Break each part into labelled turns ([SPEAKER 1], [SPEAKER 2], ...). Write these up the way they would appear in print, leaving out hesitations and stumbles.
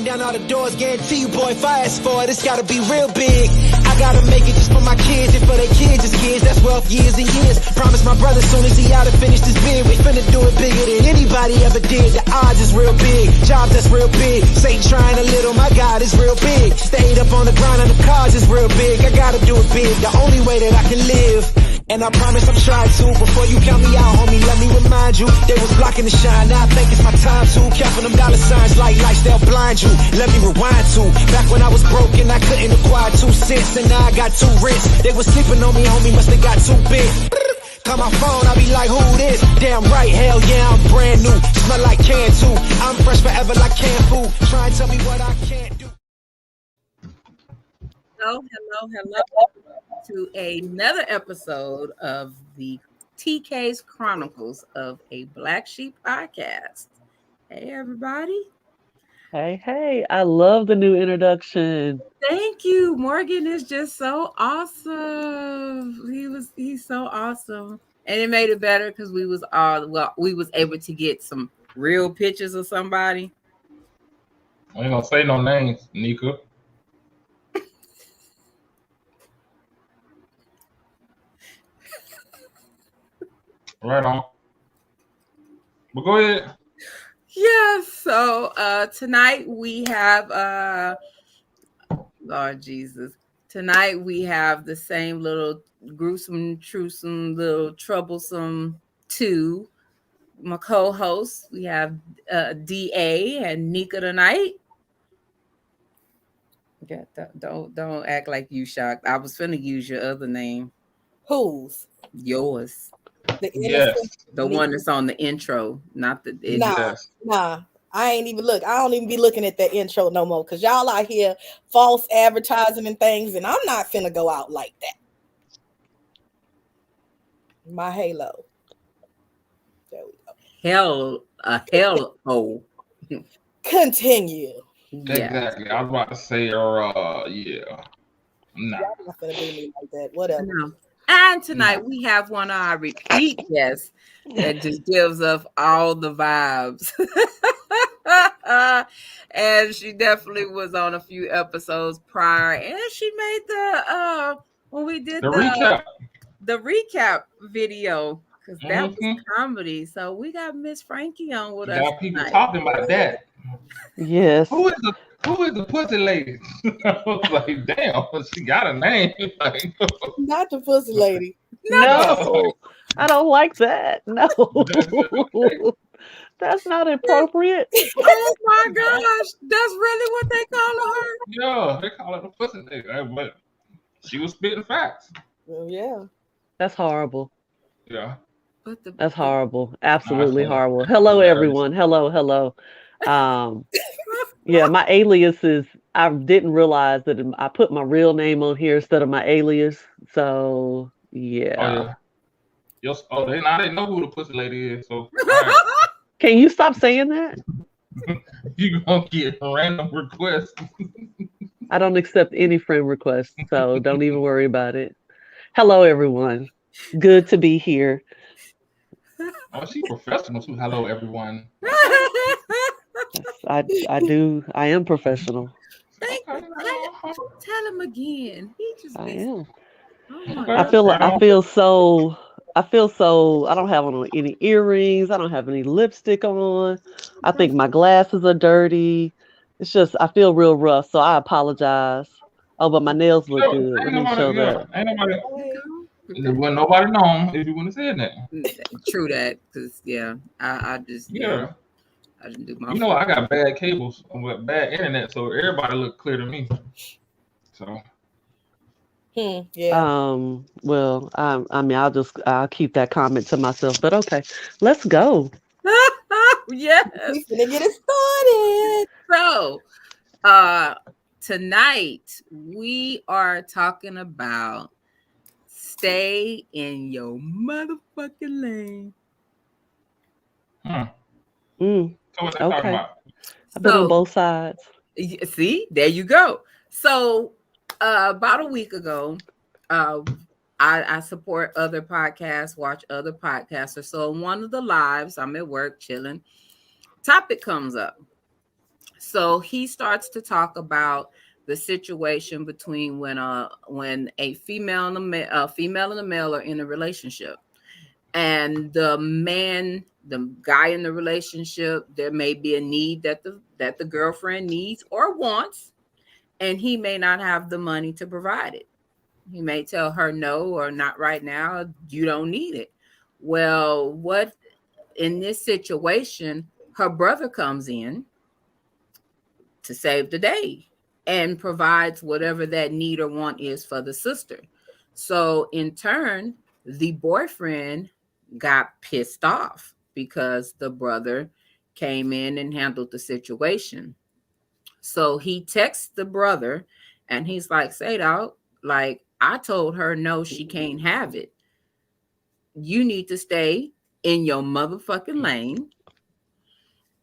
[SPEAKER 1] kicking down all the doors, guarantee you, boy, if I ask for it, it's gotta be real big. I gotta make it just for my kids, and for their kids, it's kids, that's wealth, years and years. Promise my brother soon as he out to finish this bid, we finna do it bigger than anybody ever did. The odds is real big, jobs that's real big. Satan trying a little, my God is real big. Stayed up on the grind on the cars is real big. I gotta do it big, the only way that I can live. And I promise I'm trying to. Before you count me out, homie, let me remind you, they was blocking the shine. Now I think it's my time to. Counting them dollar signs like lights, they'll blind you. Let me rewind to back when I was broke and I couldn't acquire 2 cents, and now I got 2 rents. They was sleeping on me, homie, must have got too big. Call my phone, I be like, who this? Damn right, hell yeah, I'm brand new. Smell like can too. I'm fresh forever like canned food. Try and tell me what I can't do.
[SPEAKER 2] Hello to another episode of the TK's Chronicles of a Black Sheep podcast. Hey, everybody.
[SPEAKER 3] Hey, I love the new introduction.
[SPEAKER 2] Thank you. Morgan is just so awesome. He's so awesome. And it made it better because we was able to get some real pictures of somebody.
[SPEAKER 4] I ain't gonna say no names, Nika. Right on. But go ahead.
[SPEAKER 2] Yeah, so tonight we have Lord Jesus. Tonight we have the same little gruesome, truesome, little troublesome 2. My co-hosts, we have DA and Nika tonight. Yeah, don't act like you shocked. I was finna use your other name.
[SPEAKER 5] Whose?
[SPEAKER 2] Yours. The one that's on the intro, not the
[SPEAKER 5] Nah. I ain't even look. I don't even be looking at that intro no more because y'all out here false advertising and things, and I'm not finna go out like that. My halo. There we go.
[SPEAKER 2] Hell hole.
[SPEAKER 5] Continue.
[SPEAKER 4] Exactly. I was about to say, yeah. Nah.
[SPEAKER 5] Y'all not finna do me like that. Whatever.
[SPEAKER 2] No. And tonight we have one of our repeat guests that just gives us all the vibes. And she definitely was on a few episodes prior, and she made the when we did the recap video, because that was comedy. So we got Miss Frankie on with us.
[SPEAKER 4] Got people talking about that.
[SPEAKER 3] Yes.
[SPEAKER 4] Who is the pussy lady? I was like, damn, she got a name. Like,
[SPEAKER 5] not the pussy lady.
[SPEAKER 3] No, I don't like that. No. That's not appropriate.
[SPEAKER 2] Oh my gosh, that's really what they call her?
[SPEAKER 4] Yeah, they call her the pussy lady. But she was spitting facts.
[SPEAKER 5] Well, yeah.
[SPEAKER 3] That's horrible.
[SPEAKER 4] Yeah.
[SPEAKER 3] That's horrible. Absolutely horrible. Hello, everyone. Hello. Yeah, my alias is, I didn't realize that I put my real name on here instead of my alias. So, yeah.
[SPEAKER 4] Oh, they know who the pussy lady is. So,
[SPEAKER 3] Can you stop saying that?
[SPEAKER 4] You gonna get random requests.
[SPEAKER 3] I don't accept any friend requests, so don't even worry about it. Hello, everyone. Good to be here.
[SPEAKER 4] Oh, she's professional too. Hello, everyone.
[SPEAKER 3] I am professional.
[SPEAKER 2] Thank you. Tell him again.
[SPEAKER 3] I am.
[SPEAKER 2] Oh
[SPEAKER 3] I feel so. I don't have on any earrings. I don't have any lipstick on. I think my glasses are dirty. It's just I feel real rough, so I apologize. Oh, but my nails look good. Let me show that.
[SPEAKER 4] Ain't nobody know if you want to say that.
[SPEAKER 2] True that, because I just I didn't do my.
[SPEAKER 4] I got bad cables with bad internet, so everybody look clear to me. So.
[SPEAKER 5] Yeah.
[SPEAKER 3] Well, I mean, I'll keep that comment to myself. But okay, let's go.
[SPEAKER 2] Yes.
[SPEAKER 5] We're gonna get it started.
[SPEAKER 2] So, tonight we are talking about stay in your motherfucking lane.
[SPEAKER 4] So what they talking about?
[SPEAKER 3] I've been on both sides.
[SPEAKER 2] See, there you go. So, about a week ago, I support other podcasts, watch other podcasters. So in one of the lives, I'm at work chilling. Topic comes up. So he starts to talk about the situation between when a female and a male are in a relationship, and the guy in the relationship, there may be a need that the girlfriend needs or wants, and he may not have the money to provide it. He may tell her no, or not right now, you don't need it. Well, what in this situation, her brother comes in to save the day and provides whatever that need or want is for the sister. So in turn, the boyfriend got pissed off because the brother came in and handled the situation. So he texts the brother and he's like, Sadal, like, I told her no, she can't have it. You need to stay in your motherfucking lane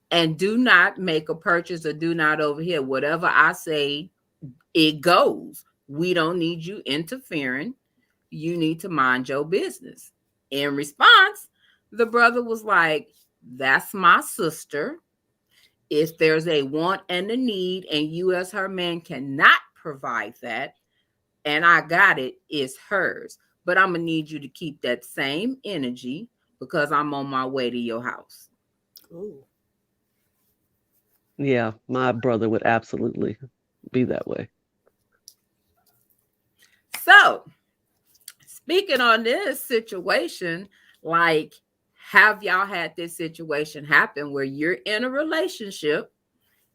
[SPEAKER 2] and do not make a purchase or do not overhear. Whatever I say, it goes. We don't need you interfering. You need to mind your business. In response, the brother was like, that's my sister. If there's a want and a need and you as her man cannot provide that, and I got it, it's hers. But I'm going to need you to keep that same energy because I'm on my way to your house.
[SPEAKER 5] Ooh.
[SPEAKER 3] Yeah, my brother would absolutely be that way.
[SPEAKER 2] So, speaking on this situation, like, have y'all had this situation happen where you're in a relationship,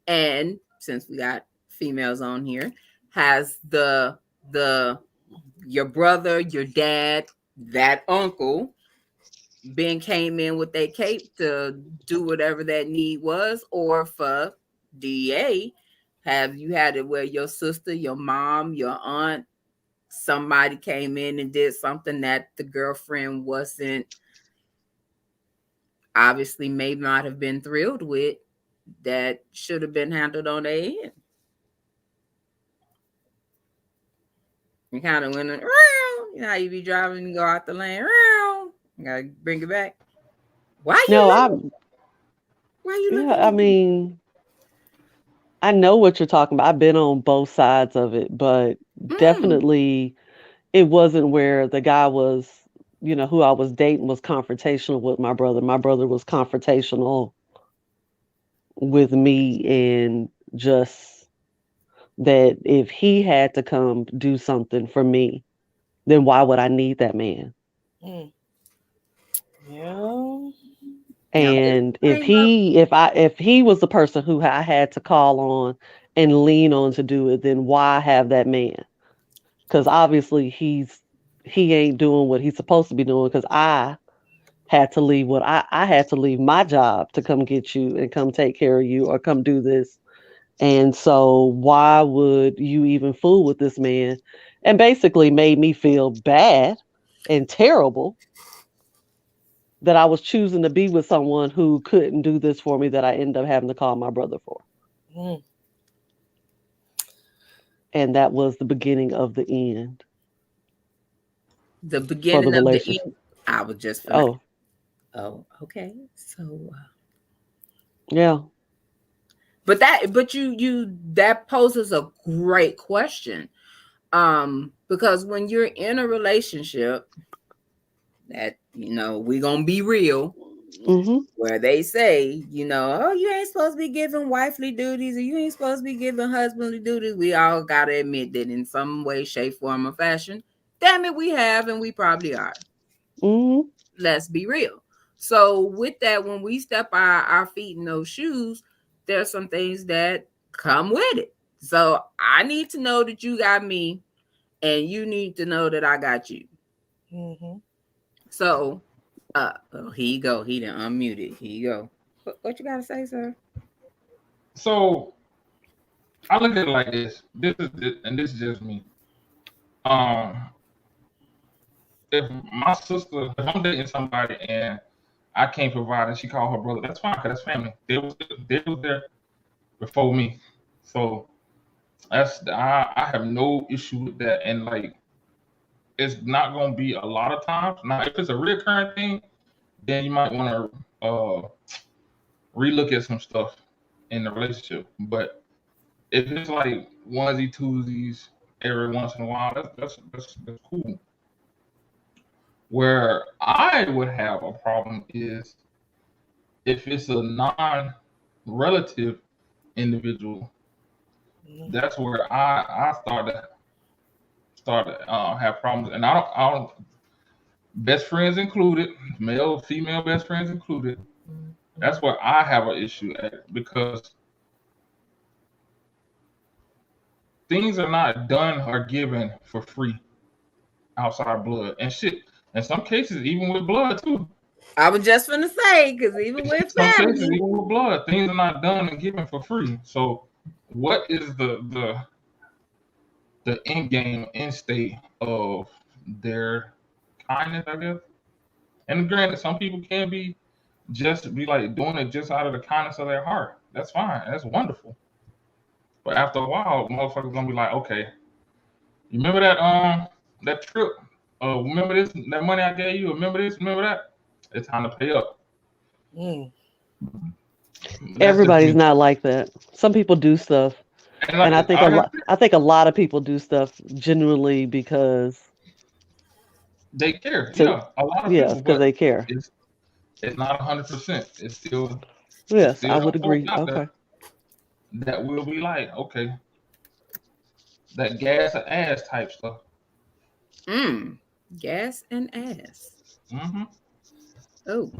[SPEAKER 2] and since we got females on here, has your brother, your dad, that uncle came in with their cape to do whatever that need was? Or for DA, have you had it where your sister, your mom, your aunt, somebody came in and did something that the girlfriend wasn't, obviously may not have been thrilled with, that should have been handled on their end? You kind of went around, you know how you be driving and go out the lane, around. You gotta bring it back. Why you? Why you?
[SPEAKER 3] Yeah, I mean, I know what you're talking about. I've been on both sides of it, but definitely it wasn't where the guy was, you know, who I was dating was confrontational with my brother. My brother was confrontational with me, and just that if he had to come do something for me, then why would I need that man?
[SPEAKER 5] Yeah.
[SPEAKER 3] And if he was the person who I had to call on and lean on to do it, then why have that man? Because obviously he ain't doing what he's supposed to be doing, because I had to leave I had to leave my job to come get you and come take care of you or come do this. And so why would you even fool with this man? And basically made me feel bad and terrible that I was choosing to be with someone who couldn't do this for me, that I ended up having to call my brother for. And that was the beginning of the end.
[SPEAKER 2] The beginning of the end. I was just oh, okay. So
[SPEAKER 3] yeah.
[SPEAKER 2] But that poses a great question. Because when you're in a relationship, that, you know, we're gonna be real, where they say, you know, oh, you ain't supposed to be giving wifely duties, or you ain't supposed to be giving husbandly duties. We all gotta admit that in some way, shape, form, or fashion, damn it, we have, and we probably are. Let's be real. So with that, when we step our feet in those shoes, there's some things that come with it. So I need to know that you got me, and you need to know that I got you. So, here you go. He done unmuted. Here you go. What you gotta say, sir?
[SPEAKER 4] So, I look at it like this. This is just me. If my sister, if I'm dating somebody and I can't provide and she called her brother, that's fine, because that's family. They was there before me. So I have no issue with that. And like, it's not gonna be a lot of times. Now, if it's a recurring thing, then you might want to relook at some stuff in the relationship. But if it's like onesie twosies every once in a while, that's cool. Where I would have a problem is if it's a non-relative individual. That's where I start to have problems, and I don't best friends included, male, female best friends included. That's where I have an issue at, because things are not done or given for free outside blood and shit. In some cases, even with blood too.
[SPEAKER 2] I was just gonna say, because even with family,
[SPEAKER 4] cases, even with blood, things are not done and given for free. So, what is the end game, end state of their kindness, I guess? And granted, some people can be like doing it just out of the kindness of their heart. That's fine. That's wonderful. But after a while, motherfuckers gonna be like, okay, you remember that trip? Remember this? That money I gave you? Remember this? Remember that? It's time to pay up.
[SPEAKER 3] Everybody's not like that. Some people do stuff, and I think a lot of people do stuff genuinely because
[SPEAKER 4] they care. A lot of people,
[SPEAKER 3] because they care.
[SPEAKER 4] It's not 100%. It's still
[SPEAKER 3] I would agree. Okay.
[SPEAKER 4] That will be like, okay, that gas and ass type stuff.
[SPEAKER 2] Gas and ass.
[SPEAKER 4] Mm-hmm.
[SPEAKER 2] Oh.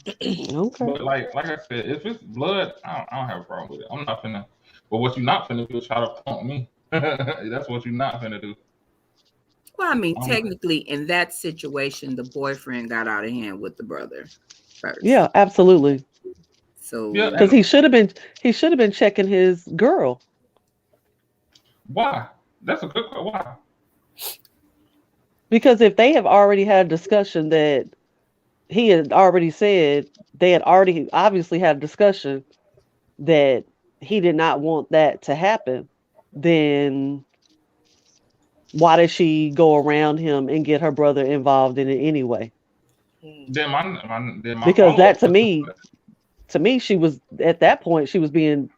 [SPEAKER 3] Okay.
[SPEAKER 4] But like I said, if it's blood, I don't have a problem with it. I'm not finna. But what you're not finna do is try to pump me. That's what you're not finna do.
[SPEAKER 2] Well, I mean, technically, in that situation, the boyfriend got out of hand with the brother first.
[SPEAKER 3] Yeah, absolutely.
[SPEAKER 2] So
[SPEAKER 3] because he should have been checking his girl.
[SPEAKER 4] Why? That's a good question. Why?
[SPEAKER 3] Because if they have already had a discussion that he had already said, they had already obviously had a discussion that he did not want that to happen, then why did she go around him and get her brother involved in it anyway? Because that to me, she was at that point, she was being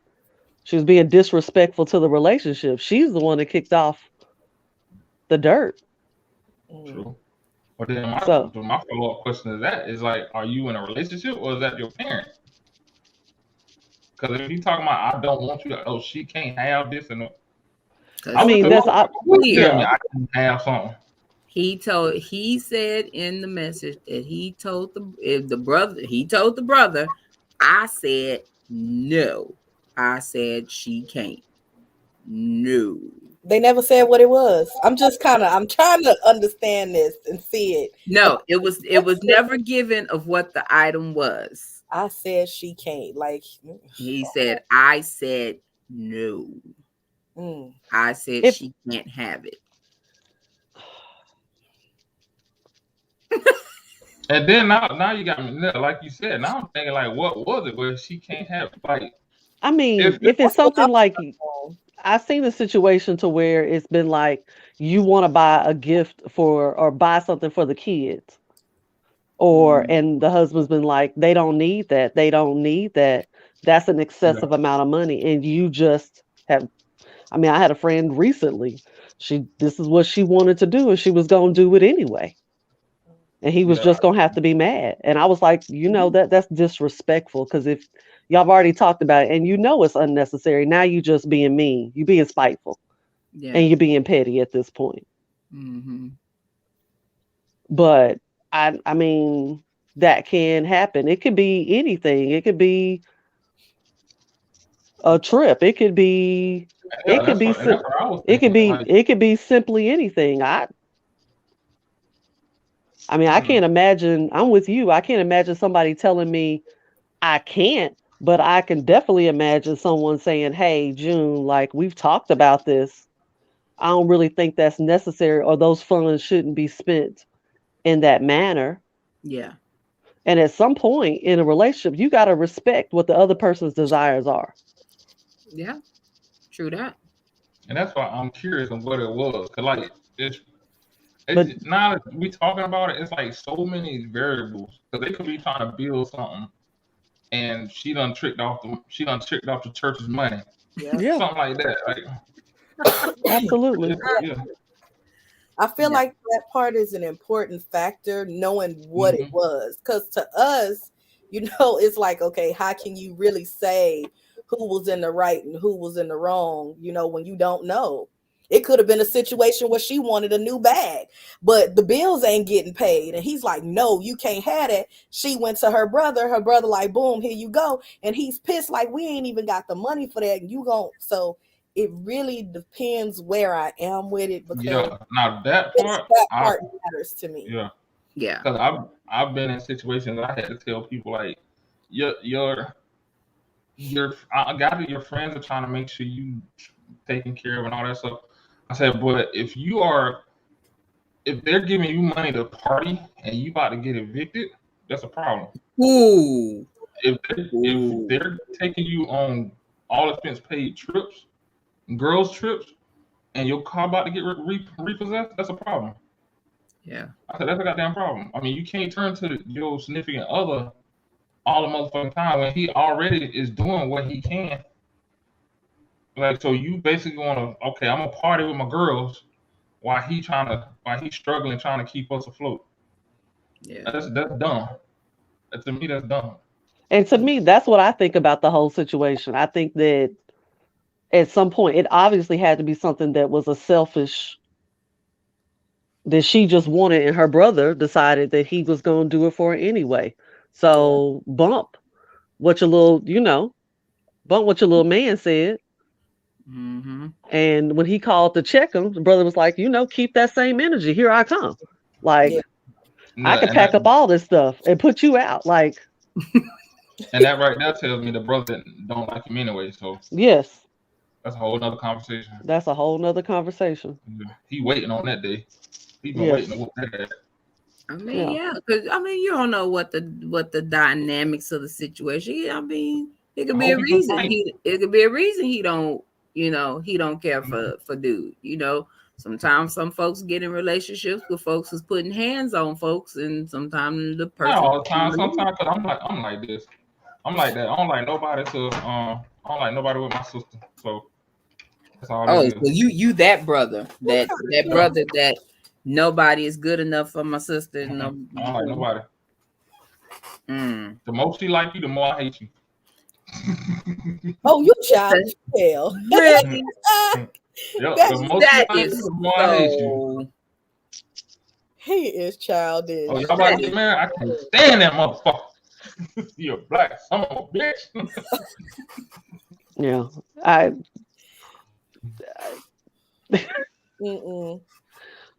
[SPEAKER 3] disrespectful to the relationship. She's the one that kicked off the dirt.
[SPEAKER 4] True. But then my follow-up question to that is like, are you in a relationship or is that your parent? Because if you talking about I don't want you, she can't have this and
[SPEAKER 3] I mean that's
[SPEAKER 4] I can have something.
[SPEAKER 2] He said in the message that he told the brother, I said no. I said she can't. No.
[SPEAKER 5] They never said what it was. I'm trying to understand this and see it.
[SPEAKER 2] No, it was never given of what the item was.
[SPEAKER 5] I said she can't. Like
[SPEAKER 2] he said, I said no. I said she can't have it.
[SPEAKER 4] And then now you got me, like you said. Now I'm thinking like, what was it where she can't have it? Like,
[SPEAKER 3] I mean, if it's something like, I've seen a situation to where it's been like you want to buy a gift or buy something for the kids, and the husband's been like, they don't need that. They don't need that. That's an excessive amount of money, and you just have. I mean, I had a friend recently. This is what she wanted to do, and she was going to do it anyway. And he was just going to have to be mad. And I was like, that's disrespectful, because if y'all have already talked about it and it's unnecessary, now you just being mean. You being spiteful. Yeah. And you're being petty at this point.
[SPEAKER 2] Mm-hmm.
[SPEAKER 3] But I mean, that can happen. It could be anything. It could be a trip. It could be it could be simply anything. I mean, I can't imagine. I'm with you. I can't imagine somebody telling me I can't, but I can definitely imagine someone saying, "Hey, June, like we've talked about this. I don't really think that's necessary, or those funds shouldn't be spent in that manner."
[SPEAKER 2] Yeah.
[SPEAKER 3] And at some point in a relationship, you got to respect what the other person's desires are.
[SPEAKER 2] Yeah. True that.
[SPEAKER 4] And that's why I'm curious on what it was. Cause like it's now that we talking about it, it's like so many variables. Because they could be trying to build something and she done tricked off the church's money.
[SPEAKER 3] Yeah.
[SPEAKER 4] Something like that. Like,
[SPEAKER 3] absolutely.
[SPEAKER 4] Yeah.
[SPEAKER 5] I feel like that part is an important factor, knowing what it was. Because to us, it's like, okay, how can you really say who was in the right and who was in the wrong, when you don't know? It could have been a situation where she wanted a new bag, but the bills ain't getting paid. And he's like, no, you can't have it. She went to her brother like, boom, here you go. And he's pissed like, we ain't even got the money for that. And so it really depends where I am with it. Because
[SPEAKER 4] now that part
[SPEAKER 5] matters to me.
[SPEAKER 2] Yeah.
[SPEAKER 4] Because I've been in situations I had to tell people like, your friends are trying to make sure you taken care of and all that stuff. I said, but if they're giving you money to party and you about to get evicted, that's a problem.
[SPEAKER 2] Ooh.
[SPEAKER 4] If they're taking you on all expense paid trips, girls trips, and your car about to get repossessed, that's a problem.
[SPEAKER 2] Yeah.
[SPEAKER 4] I said, that's a goddamn problem. I mean, you can't turn to your significant other all the motherfucking time when he already is doing what he can. Like, so you basically want to, okay, I'm gonna party with my girls while he's struggling trying to keep us afloat.
[SPEAKER 2] Yeah.
[SPEAKER 4] That's dumb. To me, that's dumb.
[SPEAKER 3] And to me, that's what I think about the whole situation. I think that at some point, it obviously had to be something that was a selfish, that she just wanted, and her brother decided that he was going to do it for her anyway. So bump what your little man said.
[SPEAKER 2] Mm-hmm.
[SPEAKER 3] And when he called to check him, the brother was like, keep that same energy. Here I come. Like, I can pack up all this stuff and put you out. Like,
[SPEAKER 4] and that right now tells me the brother don't like him anyway. So
[SPEAKER 3] yes,
[SPEAKER 4] that's a whole nother conversation.
[SPEAKER 3] That's a whole nother conversation.
[SPEAKER 4] He waiting on that day. He been waiting to whoop that ass.
[SPEAKER 2] I mean, because you don't know what the dynamics of the situation. I mean, it could be a reason. It could be a reason he don't. He don't care for dude. Sometimes some folks get in relationships with folks who's putting hands on folks, and sometimes the person.
[SPEAKER 4] Not all the time. Sometimes, cause I'm like this. I'm like that. I don't like nobody with my sister. So that's all.
[SPEAKER 2] Oh, so you that brother that brother that nobody is good enough for my sister. No,
[SPEAKER 4] I don't like nobody. The more she like you, the more I hate you.
[SPEAKER 5] Oh, you childish hell.
[SPEAKER 2] Really?
[SPEAKER 4] The more I hate you.
[SPEAKER 5] He is childish.
[SPEAKER 4] Oh, y'all about to get married? I can't stand that motherfucker. You're a black son of a bitch.
[SPEAKER 3] Yeah.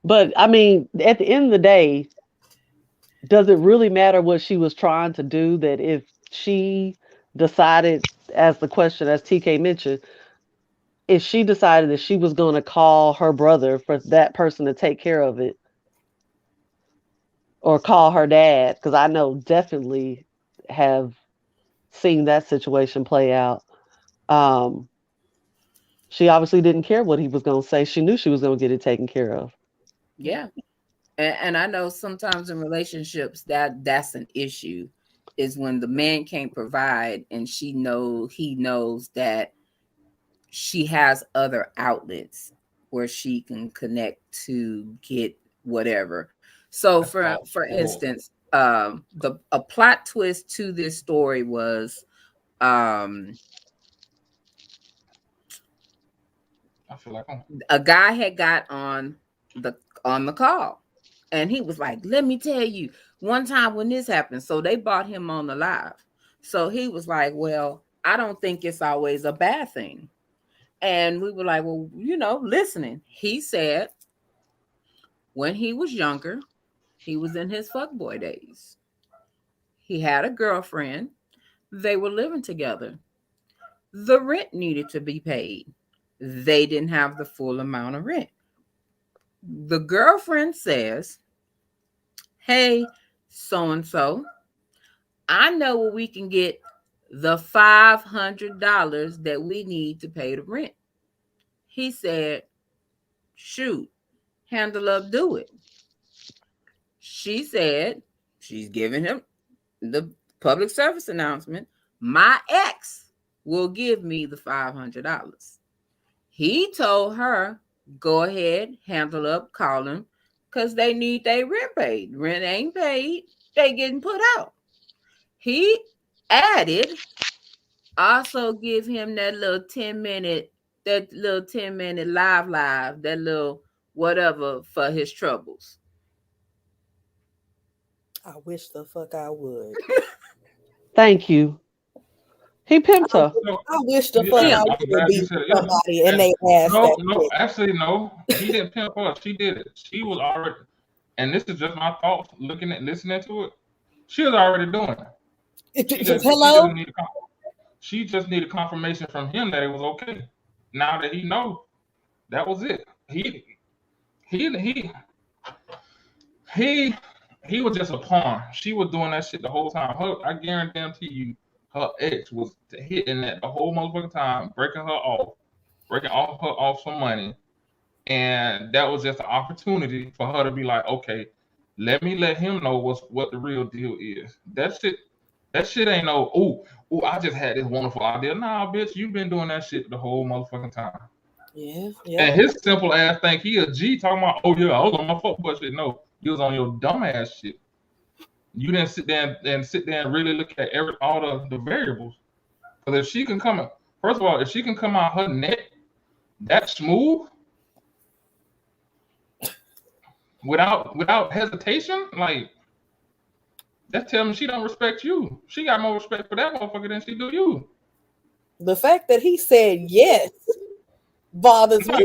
[SPEAKER 3] But I mean, at the end of the day, does it really matter what she was trying to do? That if she decided, as TK mentioned, if she decided that she was going to call her brother for that person to take care of it, or call her dad, because I know definitely have seen that situation play out. She obviously didn't care what he was going to say. She knew she was going to get it taken care of.
[SPEAKER 2] Yeah. And I know sometimes in relationships that's an issue, is when the man can't provide and he knows that she has other outlets where she can connect to get whatever. So for instance, a plot twist to this story was I
[SPEAKER 4] feel like
[SPEAKER 2] a guy had got on the call, and he was like, let me tell you one time when this happened. So they brought him on the live. So he was like, well, I don't think it's always a bad thing. And we were like, well, listening. He said when he was younger, he was in his fuckboy days. He had a girlfriend. They were living together. The rent needed to be paid. They didn't have the full amount of rent. The girlfriend says, hey, so-and-so, I know where we can get the $500 that we need to pay the rent. He said, shoot, handle up, do it. She said, she's giving him the public service announcement. my ex will give me the $500. He told her, go ahead, handle up, call him, because they need their rent paid. Rent ain't paid, they getting put out. He added, also give him that little 10-minute live, that little whatever for his troubles.
[SPEAKER 5] I wish the fuck I would.
[SPEAKER 3] Thank you. He pimped her.
[SPEAKER 5] I wish the fuck I would be somebody and they asked
[SPEAKER 4] no,
[SPEAKER 5] that.
[SPEAKER 4] No, actually, no. He didn't pimp her. She did it. She was already, and this is just my thoughts, listening to it. She was already doing it.
[SPEAKER 5] Hello?
[SPEAKER 4] She just needed confirmation from him that it was okay. Now that he knows, that was it. He was just a pawn. She was doing that shit the whole time. I guarantee you, her ex was hitting that the whole motherfucking time, breaking off some money, and that was just an opportunity for her to be like, okay, let him know what the real deal is. That shit ain't no. Oh, I just had this wonderful idea. Nah, bitch, you've been doing that shit the whole motherfucking time.
[SPEAKER 5] Yeah.
[SPEAKER 4] And his simple ass think he a G talking about, oh yeah, I was on my fuck butt shit. No, you was on your dumb ass shit. You didn't sit there and really look at all the variables. Because if she can come out, first of all, if she can come out her neck that smooth, without hesitation, like that tells me she don't respect you. She got more respect for that motherfucker than she do you.
[SPEAKER 5] The fact that he said yes bothers me.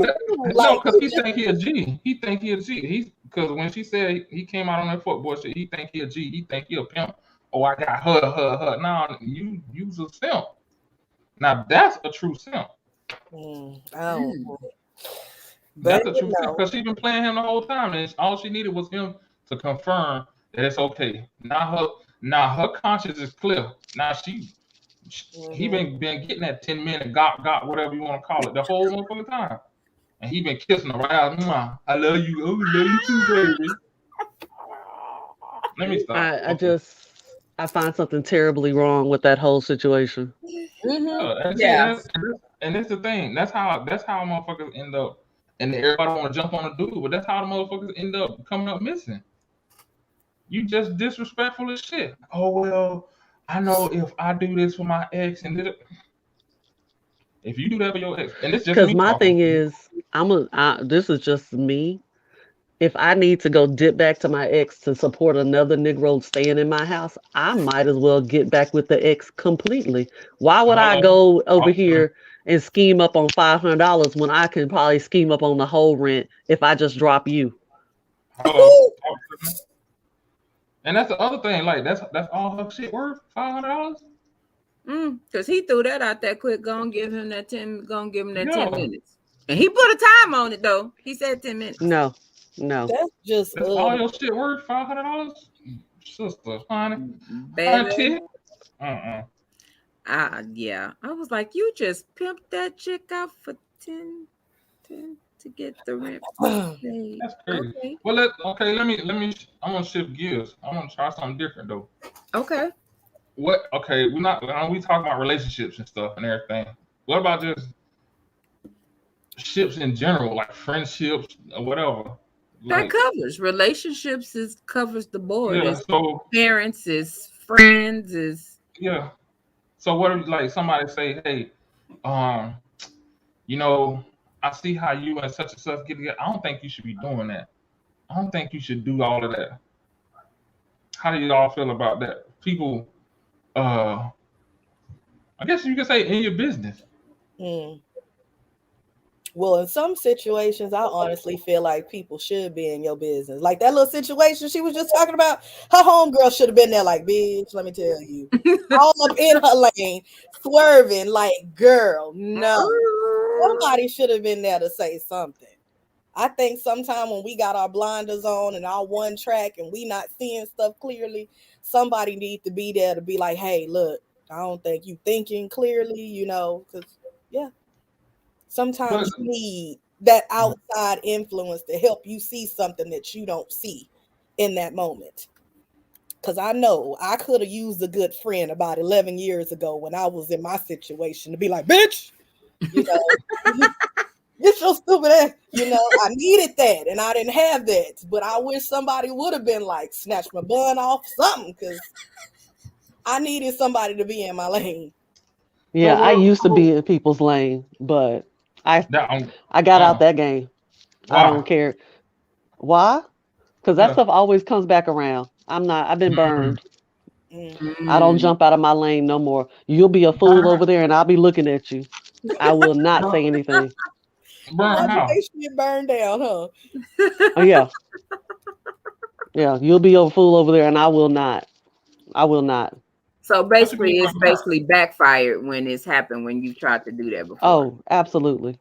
[SPEAKER 4] No, because he think he a G. He think he a G. Because when she said he came out on that fuckboy shit, he think he a G. He think he a pimp. Oh, I got her. Now you's a simp. Now that's a true simp. That's a true simp because she been playing him the whole time, and all she needed was him to confirm that it's okay. Now her conscience is clear. Now he been getting that 10-minute got whatever you want to call it the whole motherfucking time, and he been kissing her right out. I love you. Oh, love you too, baby. Let me stop.
[SPEAKER 3] I find something terribly wrong with that whole situation.
[SPEAKER 2] Yeah,
[SPEAKER 4] and that's the thing. That's how motherfuckers end up, and everybody want to jump on a dude, but that's how the motherfuckers end up coming up missing. You just disrespectful as shit. Oh well, I know if I do this for my ex and if you do that for your ex, and it's just
[SPEAKER 3] because my thing is, this is just me. If I need to go dip back to my ex to support another Negro staying in my house, I might as well get back with the ex completely. Why would I go over here and scheme up on $500 when I can probably scheme up on the whole rent if I just drop you?
[SPEAKER 4] And that's the other thing. Like that's all her shit worth, $500.
[SPEAKER 2] Because he threw that out that quick. Gonna give him that 10 minutes, and he put a time on it though. He said 10 minutes.
[SPEAKER 3] No.
[SPEAKER 5] That's just
[SPEAKER 4] all your shit worth $500, sister, honey,
[SPEAKER 2] baby. Yeah, I was like, you just pimped that chick out for 10 to get the rent.
[SPEAKER 4] That's crazy. Okay. Well, let me. I'm gonna shift gears. I want to try something different though.
[SPEAKER 2] Okay.
[SPEAKER 4] Okay, we talk about relationships and stuff and everything. What about just ships in general, like friendships or whatever?
[SPEAKER 2] That covers relationships. Covers the board.
[SPEAKER 4] Yeah, so
[SPEAKER 2] parents, is friends, is
[SPEAKER 4] So what if like somebody say, hey, I see how you and such and such get together. I don't think you should be doing that. I don't think you should do all of that. How do you all feel about that? People, I guess you could say in your business.
[SPEAKER 5] Well, in some situations, I honestly feel like people should be in your business. Like that little situation she was just talking about, her homegirl should have been there like, bitch, let me tell you. All up in her lane, swerving like, girl, no. Somebody should have been there to say something. I think sometimes when we got our blinders on and our one track and we not seeing stuff clearly, somebody needs to be there to be like, hey, look, I don't think you thinking clearly, because, sometimes you need that outside influence to help you see something that you don't see in that moment. because I know I could have used a good friend about 11 years ago when I was in my situation to be like, bitch, you know, get your stupid ass. You know, I needed that and I didn't have that. But I wish somebody would have been like, snatch my bun off something, because I needed somebody to be in my lane.
[SPEAKER 3] Yeah, I used to be in people's lane, but I got out that game.
[SPEAKER 4] Why?
[SPEAKER 3] I don't care. Why? Because that stuff always comes back around. I've been burned. I don't jump out of my lane no more. You'll be a fool over there and I'll be looking at you. I will not say anything.
[SPEAKER 5] Shit burned down, huh?
[SPEAKER 3] Oh, yeah. Yeah, you'll be a fool over there and I will not. I will not.
[SPEAKER 2] So basically, it's basically backfired when it's happened when you tried to do that before.
[SPEAKER 3] Oh, absolutely.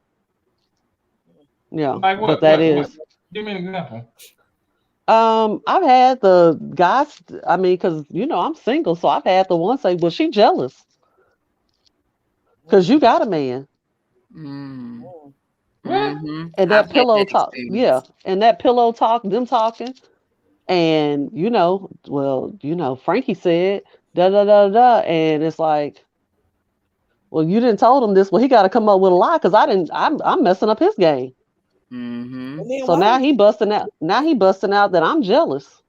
[SPEAKER 3] Yeah,
[SPEAKER 4] like what,
[SPEAKER 3] but that is.
[SPEAKER 4] What? Give me an example.
[SPEAKER 3] I've had the guys. I mean, because I'm single, so I've had the one say, "Well, she jealous because you got a man."
[SPEAKER 2] Mm-hmm.
[SPEAKER 3] And that pillow talk, yeah, and that pillow talk, them talking, and Frankie said da da da da, and it's like, well, you didn't told him this. Well, he got to come up with a lie because I didn't. I'm messing up his game. So now he busting out. Now he busting out that I'm jealous.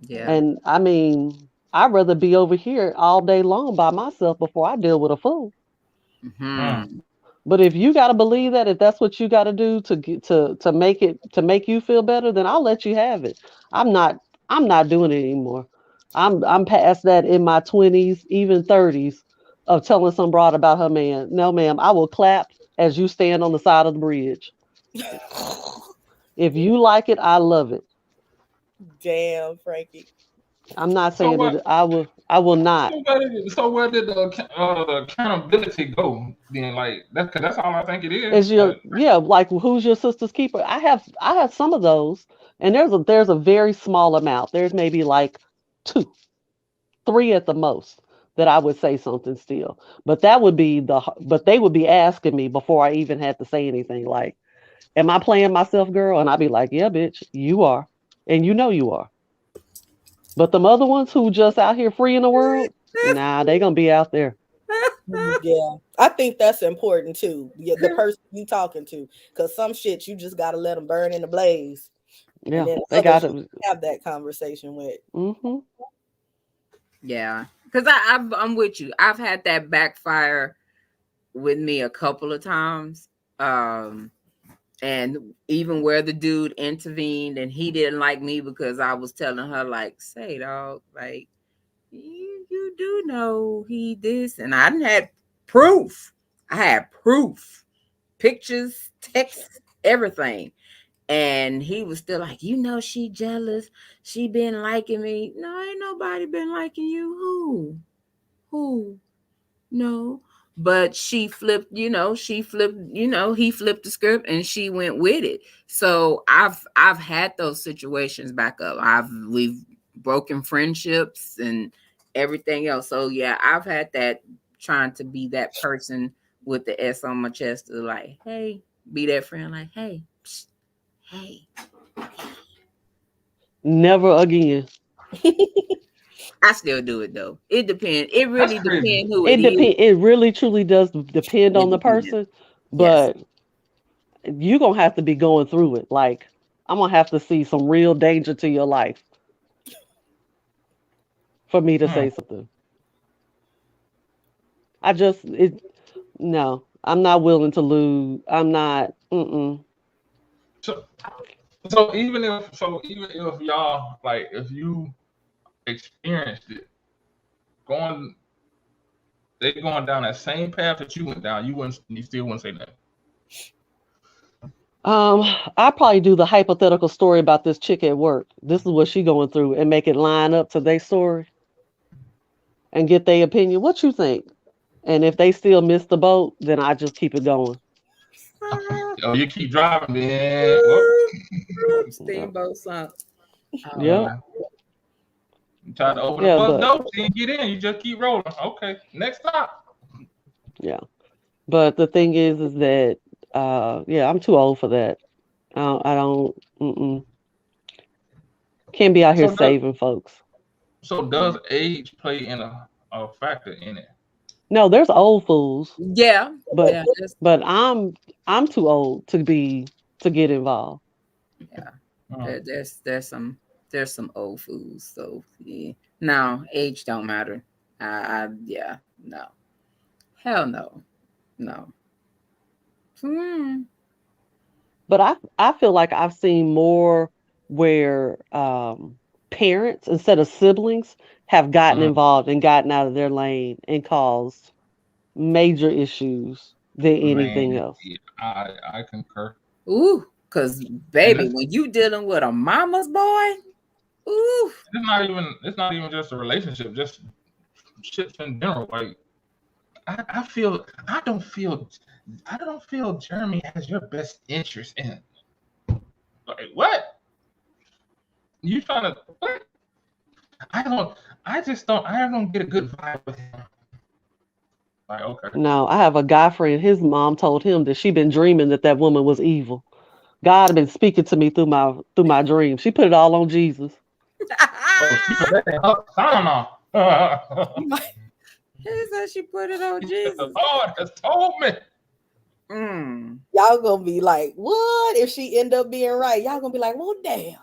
[SPEAKER 2] Yeah.
[SPEAKER 3] And I mean, I'd rather be over here all day long by myself before I deal with a fool. But if you got to believe that, if that's what you got to do to make you feel better, then I'll let you have it. I'm not doing it anymore. I'm past that in my 20s, even 30s, of telling some broad about her man. No, ma'am, I will clap as you stand on the side of the bridge. If you like it, I love it.
[SPEAKER 5] Damn, Frankie.
[SPEAKER 3] I'm not saying that I will not.
[SPEAKER 4] So where did the accountability go then? Like that's all I think it is.
[SPEAKER 3] Like who's your sister's keeper? I have some of those, and there's a very small amount. There's maybe like 2, 3 at the most that I would say something still. But they would be asking me before I even had to say anything. Like, am I playing myself, girl? And I'd be like, yeah, bitch, you are, and you are. But the other ones who just out here free in the world, nah, they gonna be out there.
[SPEAKER 5] Yeah, I think that's important too. Yeah, the person you talking to, because some shit you just gotta let them burn in the blaze.
[SPEAKER 3] Yeah,
[SPEAKER 5] and then
[SPEAKER 3] they got to
[SPEAKER 5] have that conversation with.
[SPEAKER 2] Yeah, because I'm with you. I've had that backfire with me a couple of times. And even where the dude intervened and he didn't like me because I was telling her, like, say, dog, like, you do know he this. And I didn't have proof. I had proof, pictures, texts, everything. And he was still like, she jealous. She been liking me. No, ain't nobody been liking you. Who? No. But he flipped the script and she went with it. So I've had those situations back up. We've broken friendships and everything else. So yeah, I've had that, trying to be that person with the S on my chest to like, hey, be that friend, like, hey,
[SPEAKER 3] never again.
[SPEAKER 2] I still do it though. It depends. It really depends who it is.
[SPEAKER 3] It really truly does depend on the person. But you're gonna have to be going through it. Like, I'm gonna have to see some real danger to your life for me to say something. No, I'm not willing to lose. I'm not.
[SPEAKER 4] So even if y'all, like, if you experienced it, they going down that same path that you went down, you still wouldn't say nothing.
[SPEAKER 3] I probably do the hypothetical story about this chick at work. This is what she going through, and make it line up to their story and get their opinion. What you think? And if they still miss the boat, then I just keep it going.
[SPEAKER 4] Oh, you keep driving, man.
[SPEAKER 2] Steamboat sunk.
[SPEAKER 3] Yeah.
[SPEAKER 4] You try to open the bus door, you didn't get in. You just keep rolling. Okay, next stop.
[SPEAKER 3] Yeah, but the thing is that I'm too old for that. I don't. Can't be out here
[SPEAKER 4] So
[SPEAKER 3] saving folks.
[SPEAKER 4] So does age play in a factor in it?
[SPEAKER 3] No, there's old fools,
[SPEAKER 2] Yeah,
[SPEAKER 3] but
[SPEAKER 2] yeah,
[SPEAKER 3] but I'm too old to get involved.
[SPEAKER 2] yeah. There's some old fools. So yeah. No, age don't matter. Yeah, no, hell no, no.
[SPEAKER 3] But I feel like I've seen more where parents instead of siblings have gotten involved and gotten out of their lane and caused major issues than anything else.
[SPEAKER 4] Yeah, I concur.
[SPEAKER 2] Ooh, cause baby, when you dealing with a mama's boy, ooh,
[SPEAKER 4] it's not even just a relationship, just shit in general. Like I don't feel Jeremy has your best interest in it. Like what? You trying to what? I don't get a good vibe with him. Like, okay.
[SPEAKER 3] No, I have a guy friend. His mom told him that she been dreaming that woman was evil. God had been speaking to me through my dream. She put it all on Jesus.
[SPEAKER 4] She put that in her son on.
[SPEAKER 2] She put it on Jesus.
[SPEAKER 4] The Lord has told me.
[SPEAKER 5] Y'all gonna be like, what if she end up being right? Y'all gonna be like, well, damn.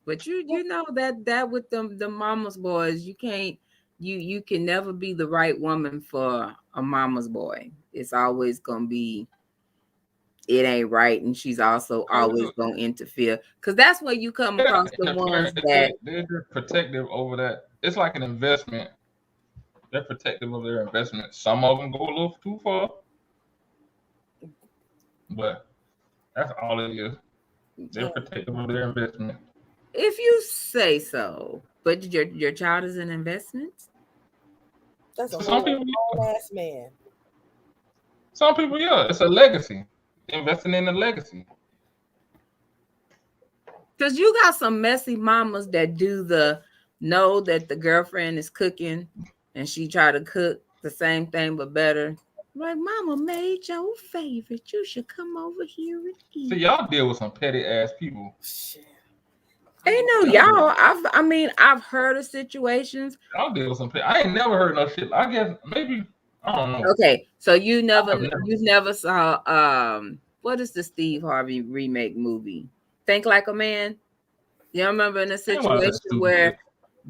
[SPEAKER 2] But you know that with the mama's boys, you can't you can never be the right woman for a mama's boy. It's always gonna be it ain't right, and she's also always gonna interfere because that's where you come across the ones that
[SPEAKER 4] they're protective over that. It's like an investment. They're protective of their investment. Some of them go a little too far, but that's all it is. They're protective of their investment.
[SPEAKER 2] If you say so, but your child is an investment.
[SPEAKER 5] That's a whole ass man.
[SPEAKER 4] Some people, yeah, it's a legacy. Investing in a legacy.
[SPEAKER 2] Because you got some messy mamas that know that the girlfriend is cooking and she try to cook the same thing but better. Like, mama made your favorite. You should come over here and eat.
[SPEAKER 4] So y'all deal with some petty ass people.
[SPEAKER 2] Ain't no y'all. I've heard of situations.
[SPEAKER 4] I'll deal with some petty. I ain't never heard no shit. I guess maybe I don't know.
[SPEAKER 2] Okay, so you never saw what is the Steve Harvey remake movie? Think Like a Man. You remember in a situation where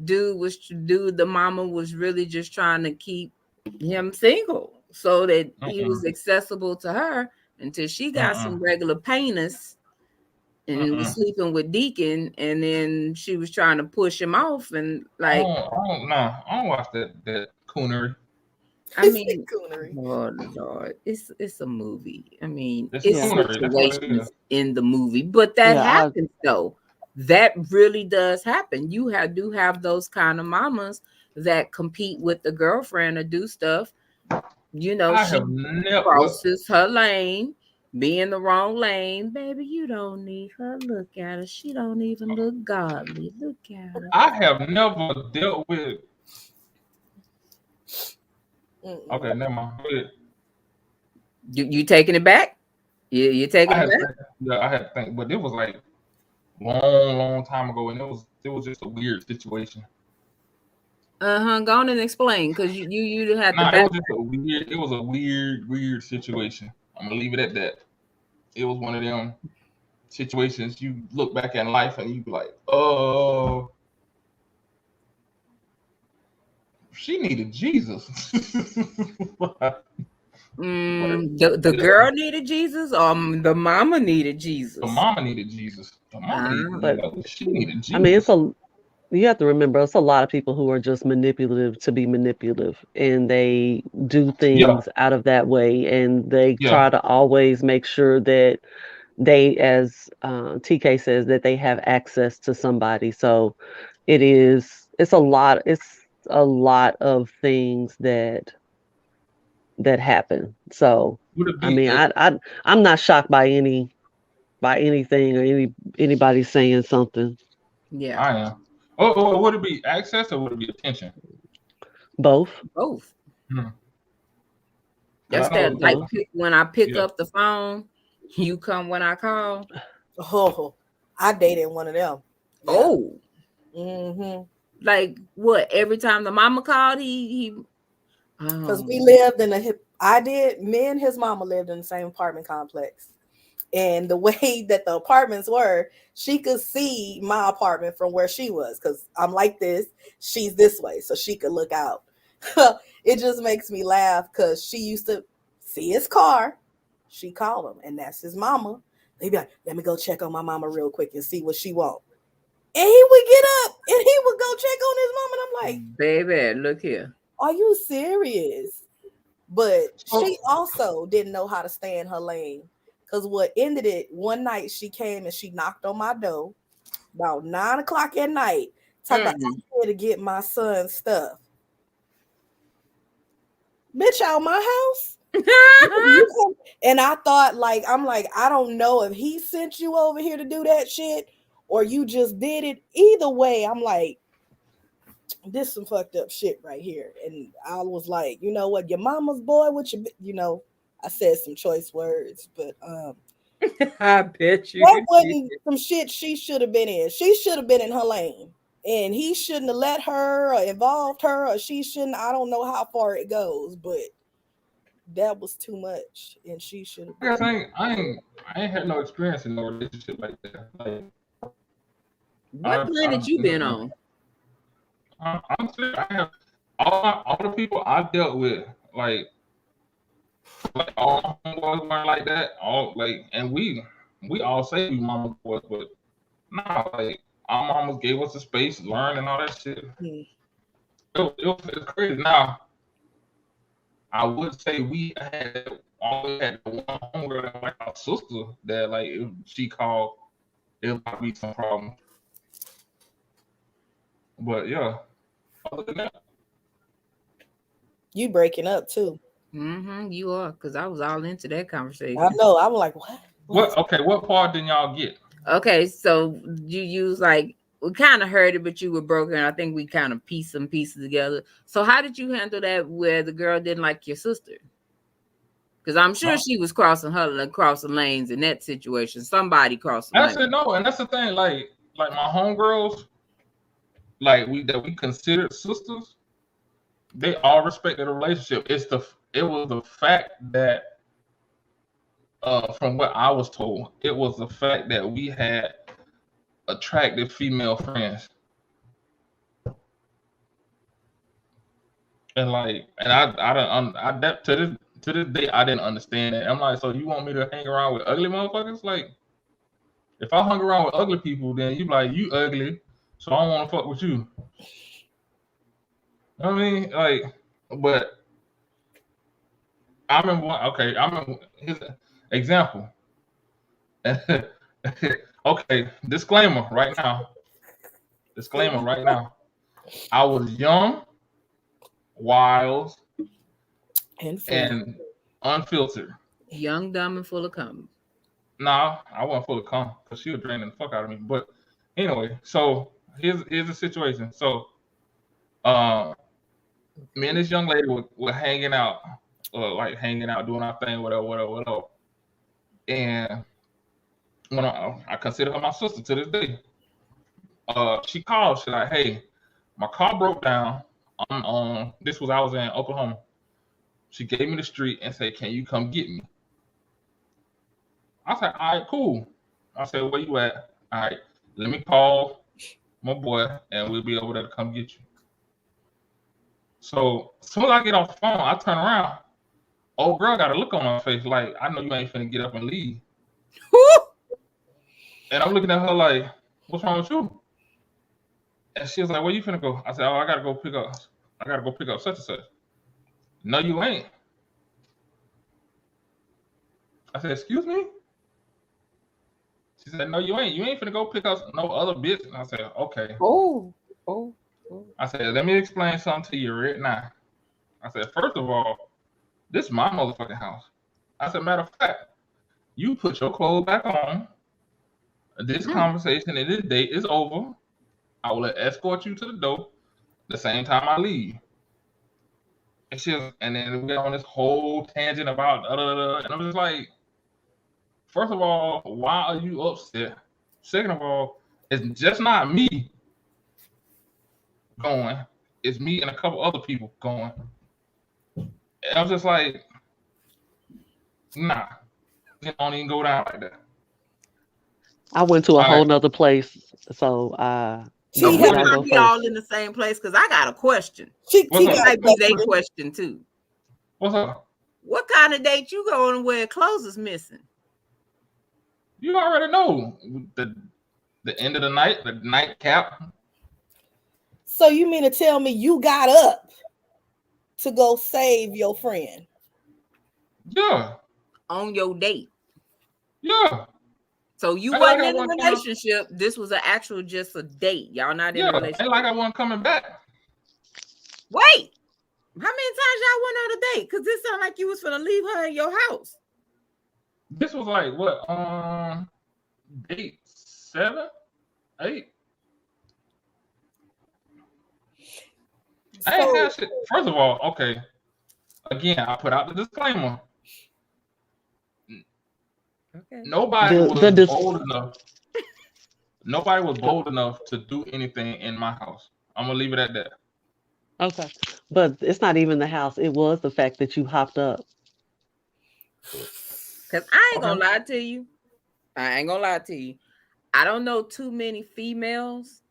[SPEAKER 2] the mama was really just trying to keep him single so that he was accessible to her until she got some regular penis and was sleeping with Deacon, and then she was trying to push him off and like
[SPEAKER 4] I don't watch that coonery.
[SPEAKER 2] I mean, Lord, it's a movie. I mean, it's situations in the movie, but that happens though. That really does happen. You do have those kind of mamas that compete with the girlfriend or do stuff. You know, she crosses her lane, be in the wrong lane. Baby, you don't need her. Look at her. She don't even look godly. Look at her.
[SPEAKER 4] I have never dealt with. Okay, never mind.
[SPEAKER 2] You taking it back? You taking it back?
[SPEAKER 4] Yeah, I had to think, but it was like long time ago, and it was just a weird situation.
[SPEAKER 2] Go on and explain, because you had to.
[SPEAKER 4] It was a weird situation. I'm gonna leave it at that. It was one of them situations you look back in life and you be like, oh, she needed Jesus.
[SPEAKER 2] The girl needed Jesus, or the mama needed Jesus?
[SPEAKER 4] The mama needed Jesus. She needed Jesus.
[SPEAKER 3] I mean, you have to remember, it's a lot of people who are just manipulative to be manipulative, and they do things out of that way, and they try to always make sure that they, as TK says, that they have access to somebody. So it's a lot of things that happen. So I mean, I'm not shocked by anything or anybody saying something.
[SPEAKER 2] Yeah,
[SPEAKER 4] I am. Oh, would it be access or would it be attention?
[SPEAKER 3] Both.
[SPEAKER 2] That's that. Like when I pick up the phone, you come when I call.
[SPEAKER 5] Oh, I dated one of them.
[SPEAKER 2] Yeah. Oh.
[SPEAKER 5] Mm-hmm.
[SPEAKER 2] Like what? Every time the mama called, he
[SPEAKER 5] because we lived in me and his mama lived in the same apartment complex. And the way that the apartments were, she could see my apartment from where she was because I'm like this, she's this way, so she could look out. It just makes me laugh because she used to see his car, she called him, and that's his mama. They'd be like, let me go check on my mama real quick and see what she want. And he would get up and he would go check on his mama. And I'm like,
[SPEAKER 2] baby, look here.
[SPEAKER 5] Are you serious? But she also didn't know how to stay in her lane. Because what ended it, one night she came and she knocked on my door about 9 o'clock at night, talking about I'm here to get my son's stuff. Bitch, out my house? And I thought, I'm like, I don't know if he sent you over here to do that shit or you just did it. Either way, I'm like, this some fucked up shit right here. And I was like, you know what, your mama's boy, I said some choice words, but
[SPEAKER 2] I bet you
[SPEAKER 5] that wasn't some shit she should have been in. She should have been in her lane. And he shouldn't have let her or involved her, or she shouldn't. I don't know how far it goes, but that was too much. And she should have
[SPEAKER 4] been. I ain't had no experience in no relationship like that. Like,
[SPEAKER 2] what planet you been on?
[SPEAKER 4] Honestly, I have all the people I've dealt with, like all my boys weren't like that. And we all say we mama boys, but nah, like our mamas gave us the space to learn and all that shit. It's crazy. Now, I would say we always had one homegirl like our sister that like if she called, it might be some problem. But yeah, other than that,
[SPEAKER 5] you breaking up too.
[SPEAKER 2] Mm-hmm, you are, because I was all into that conversation.
[SPEAKER 5] I know. I'm like, what?
[SPEAKER 4] Okay, what part didn't y'all get?
[SPEAKER 2] Okay, so you use we kind of heard it, but you were broken. I think we kind of pieced some pieces together. So how did you handle that where the girl didn't like your sister? Because I'm sure she was crossing lanes in that situation. Somebody crossed the
[SPEAKER 4] lanes. No, and that's the thing. Like my homegirls, that we considered sisters, they all respected the relationship. It was the fact that, from what I was told, it was the fact that we had attractive female friends, and to this day I didn't understand that. I'm like, so you want me to hang around with ugly motherfuckers? Like, if I hung around with ugly people, then you like, you ugly, so I don't want to fuck with you. I mean, but I remember his example. Okay, disclaimer right now. I was young, wild, and unfiltered.
[SPEAKER 2] Young, dumb, and full of cum.
[SPEAKER 4] Nah, I wasn't full of cum because she was draining the fuck out of me. But anyway, so here's the situation. So, me and this young lady were hanging out, doing our thing, whatever. And when I consider her my sister to this day, she called. She's like, "Hey, my car broke down. I was in Oklahoma. She gave me the street and said, can you come get me?" I said, all right, cool. I said, where you at? All right, let me call my boy and we'll be over there to come get you. So as soon as I get off the phone, I turn around. Old girl got a look on her face like, I know you ain't finna get up and leave. And I'm looking at her like, what's wrong with you? And she was like, where you finna go? I said, I gotta go pick up such and such. No, you ain't. I said, excuse me? She said, no, you ain't. You ain't finna go pick up no other bitch. And I said, okay.
[SPEAKER 5] Oh.
[SPEAKER 4] I said, let me explain something to you right now. I said, first of all, this is my motherfucking house. I said, matter of fact, you put your clothes back on. This conversation and this date is over. I will escort you to the door the same time I leave. And then we got on this whole tangent about and I'm just like, first of all, why are you upset? Second of all, It's just not me going. It's me and a couple other people going. And I was just like, nah, it don't even go down like that.
[SPEAKER 3] I went to a whole nother place, so
[SPEAKER 2] we might be all in the same place because I got a question. She might be their question too.
[SPEAKER 4] What's up?
[SPEAKER 2] What kind of date you going where clothes is missing?
[SPEAKER 4] You already know the end of the night, the nightcap.
[SPEAKER 5] So you mean to tell me you got up to go save your friend?
[SPEAKER 4] Yeah.
[SPEAKER 2] On your date?
[SPEAKER 4] Yeah.
[SPEAKER 2] So you wasn't in a relationship. This was just a date. Y'all not in a relationship.
[SPEAKER 4] And like I wasn't coming back.
[SPEAKER 2] Wait. How many times y'all went on a date? Because this sounded like you was gonna leave her in your house.
[SPEAKER 4] This was like what? Date 7, 8. I ain't had shit. First of all, okay. Again, I put out the disclaimer. Okay. Nobody was bold enough to do anything in my house. I'm gonna leave it at that.
[SPEAKER 3] Okay. But it's not even the house. It was the fact that you hopped up.
[SPEAKER 2] Because I ain't gonna lie to you. I don't know too many females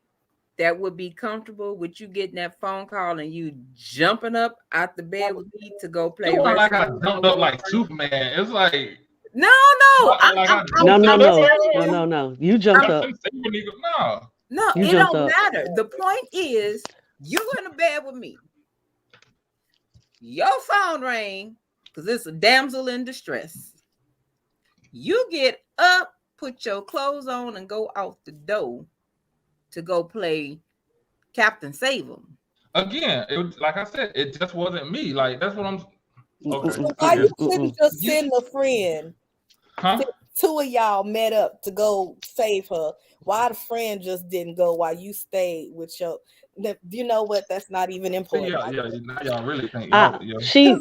[SPEAKER 2] that would be comfortable with you getting that phone call and you jumping up out the bed with me to go play.
[SPEAKER 4] It wasn't like I jumped up like Superman. It's like
[SPEAKER 2] no.
[SPEAKER 3] You jumped up.
[SPEAKER 2] No, it don't matter. The point is, you in the bed with me. Your phone rang because it's a damsel in distress. You get up, put your clothes on, and go out the door to go play Captain Save 'Em.
[SPEAKER 4] Again, it was, like I said, it just wasn't me. Like that's what I'm.
[SPEAKER 5] Okay. So why you couldn't just send a friend?
[SPEAKER 4] Huh?
[SPEAKER 5] Two of y'all met up to go save her. Why the friend just didn't go while you stayed with your? You know what? That's not even important.
[SPEAKER 4] Yeah. Now y'all really think.
[SPEAKER 3] She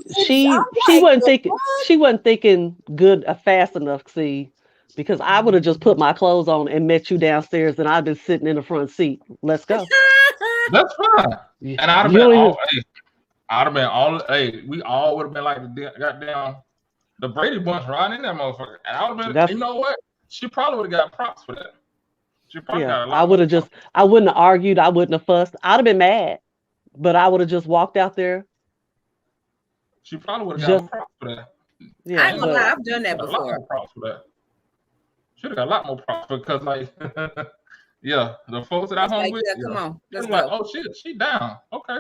[SPEAKER 3] wasn't thinking. She wasn't thinking good fast enough. See, because I would have just put my clothes on and met you downstairs, and I'd been sitting in the front seat. Let's go.
[SPEAKER 4] That's fine. And I'd have been all. Hey, we all would have been like the goddamn the Brady Bunch riding in that motherfucker. And I would have been. You know what? She probably would have got props for that.
[SPEAKER 3] I would have I wouldn't have argued. I wouldn't have fussed. I'd have been mad, but I would have just walked out there.
[SPEAKER 4] She probably would have got props for that.
[SPEAKER 2] Yeah, I ain't gonna lie, I've done that before.
[SPEAKER 4] A lot more props for that. Should have got a lot more props because, like, the folks that I'm home with.
[SPEAKER 2] Come on, let's
[SPEAKER 4] go. Like, oh shit, she down. Okay.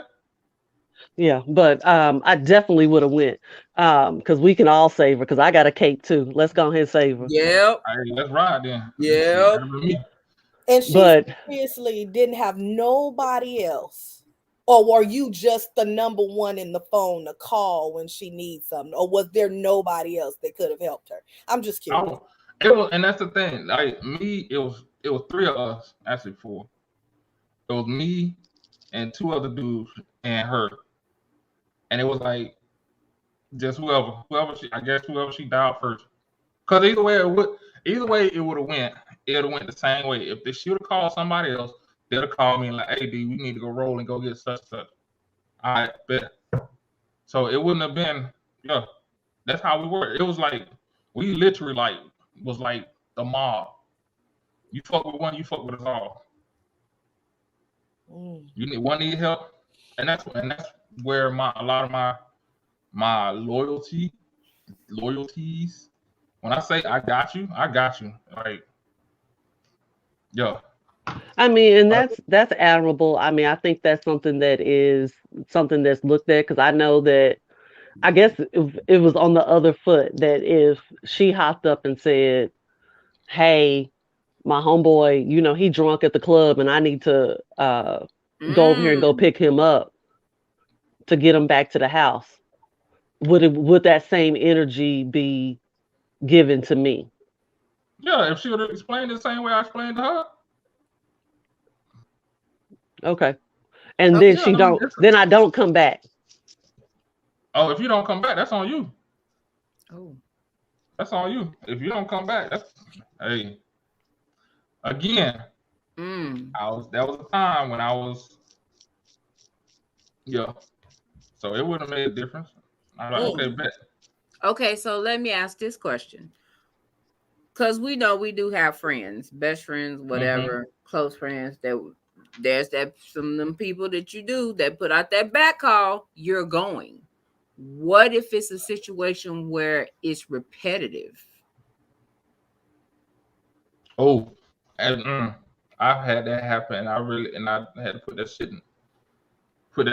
[SPEAKER 3] Yeah, but I definitely would have went because we can all save her because I got a cake too. Let's go ahead and save her.
[SPEAKER 2] Yep.
[SPEAKER 4] All right, let's ride then.
[SPEAKER 2] Yep.
[SPEAKER 5] And she seriously didn't have nobody else. Or were you just the number one in the phone to call when she needs something? Or was there nobody else that could have helped her? I'm just curious.
[SPEAKER 4] It was, and that's the thing. Like me, it was 3 of us, actually 4. It was me and 2 other dudes and her. And it was like just whoever she dialed first. Because either way it would have went. It would have went the same way. If she would have called somebody else, they'd have called me and like, hey, D, we need to go roll and go get such. All right, bet. So it wouldn't have been, that's how we were. It was like, we literally was like the mob. You fuck with one, you fuck with us all. You need help. And that's where a lot of my loyalties. When I say I got you. Like,
[SPEAKER 3] I mean, and that's admirable. I mean, I think that's something that's looked at because I know that I guess it was on the other foot that if she hopped up and said, hey, my homeboy, he drunk at the club and I need to go over here and go pick him up to get him back to the house. Would that same energy be given to me?
[SPEAKER 4] Yeah, if she would have explained the same way I explained to her.
[SPEAKER 3] Okay. And then then I don't come back.
[SPEAKER 4] Oh, if you don't come back, that's on you.
[SPEAKER 2] Oh.
[SPEAKER 4] That's on you. If you don't come back, hey. Again, That was a time when I was, yeah. So it wouldn't have made a difference. I'm like, okay, bet.
[SPEAKER 2] Okay, so let me ask this question. Because we know we do have friends, best friends, whatever, close friends. There's some of them people that you do that put out that back call, you're going. What if it's a situation where it's repetitive?
[SPEAKER 4] Oh, and I've had that happen. I had to put that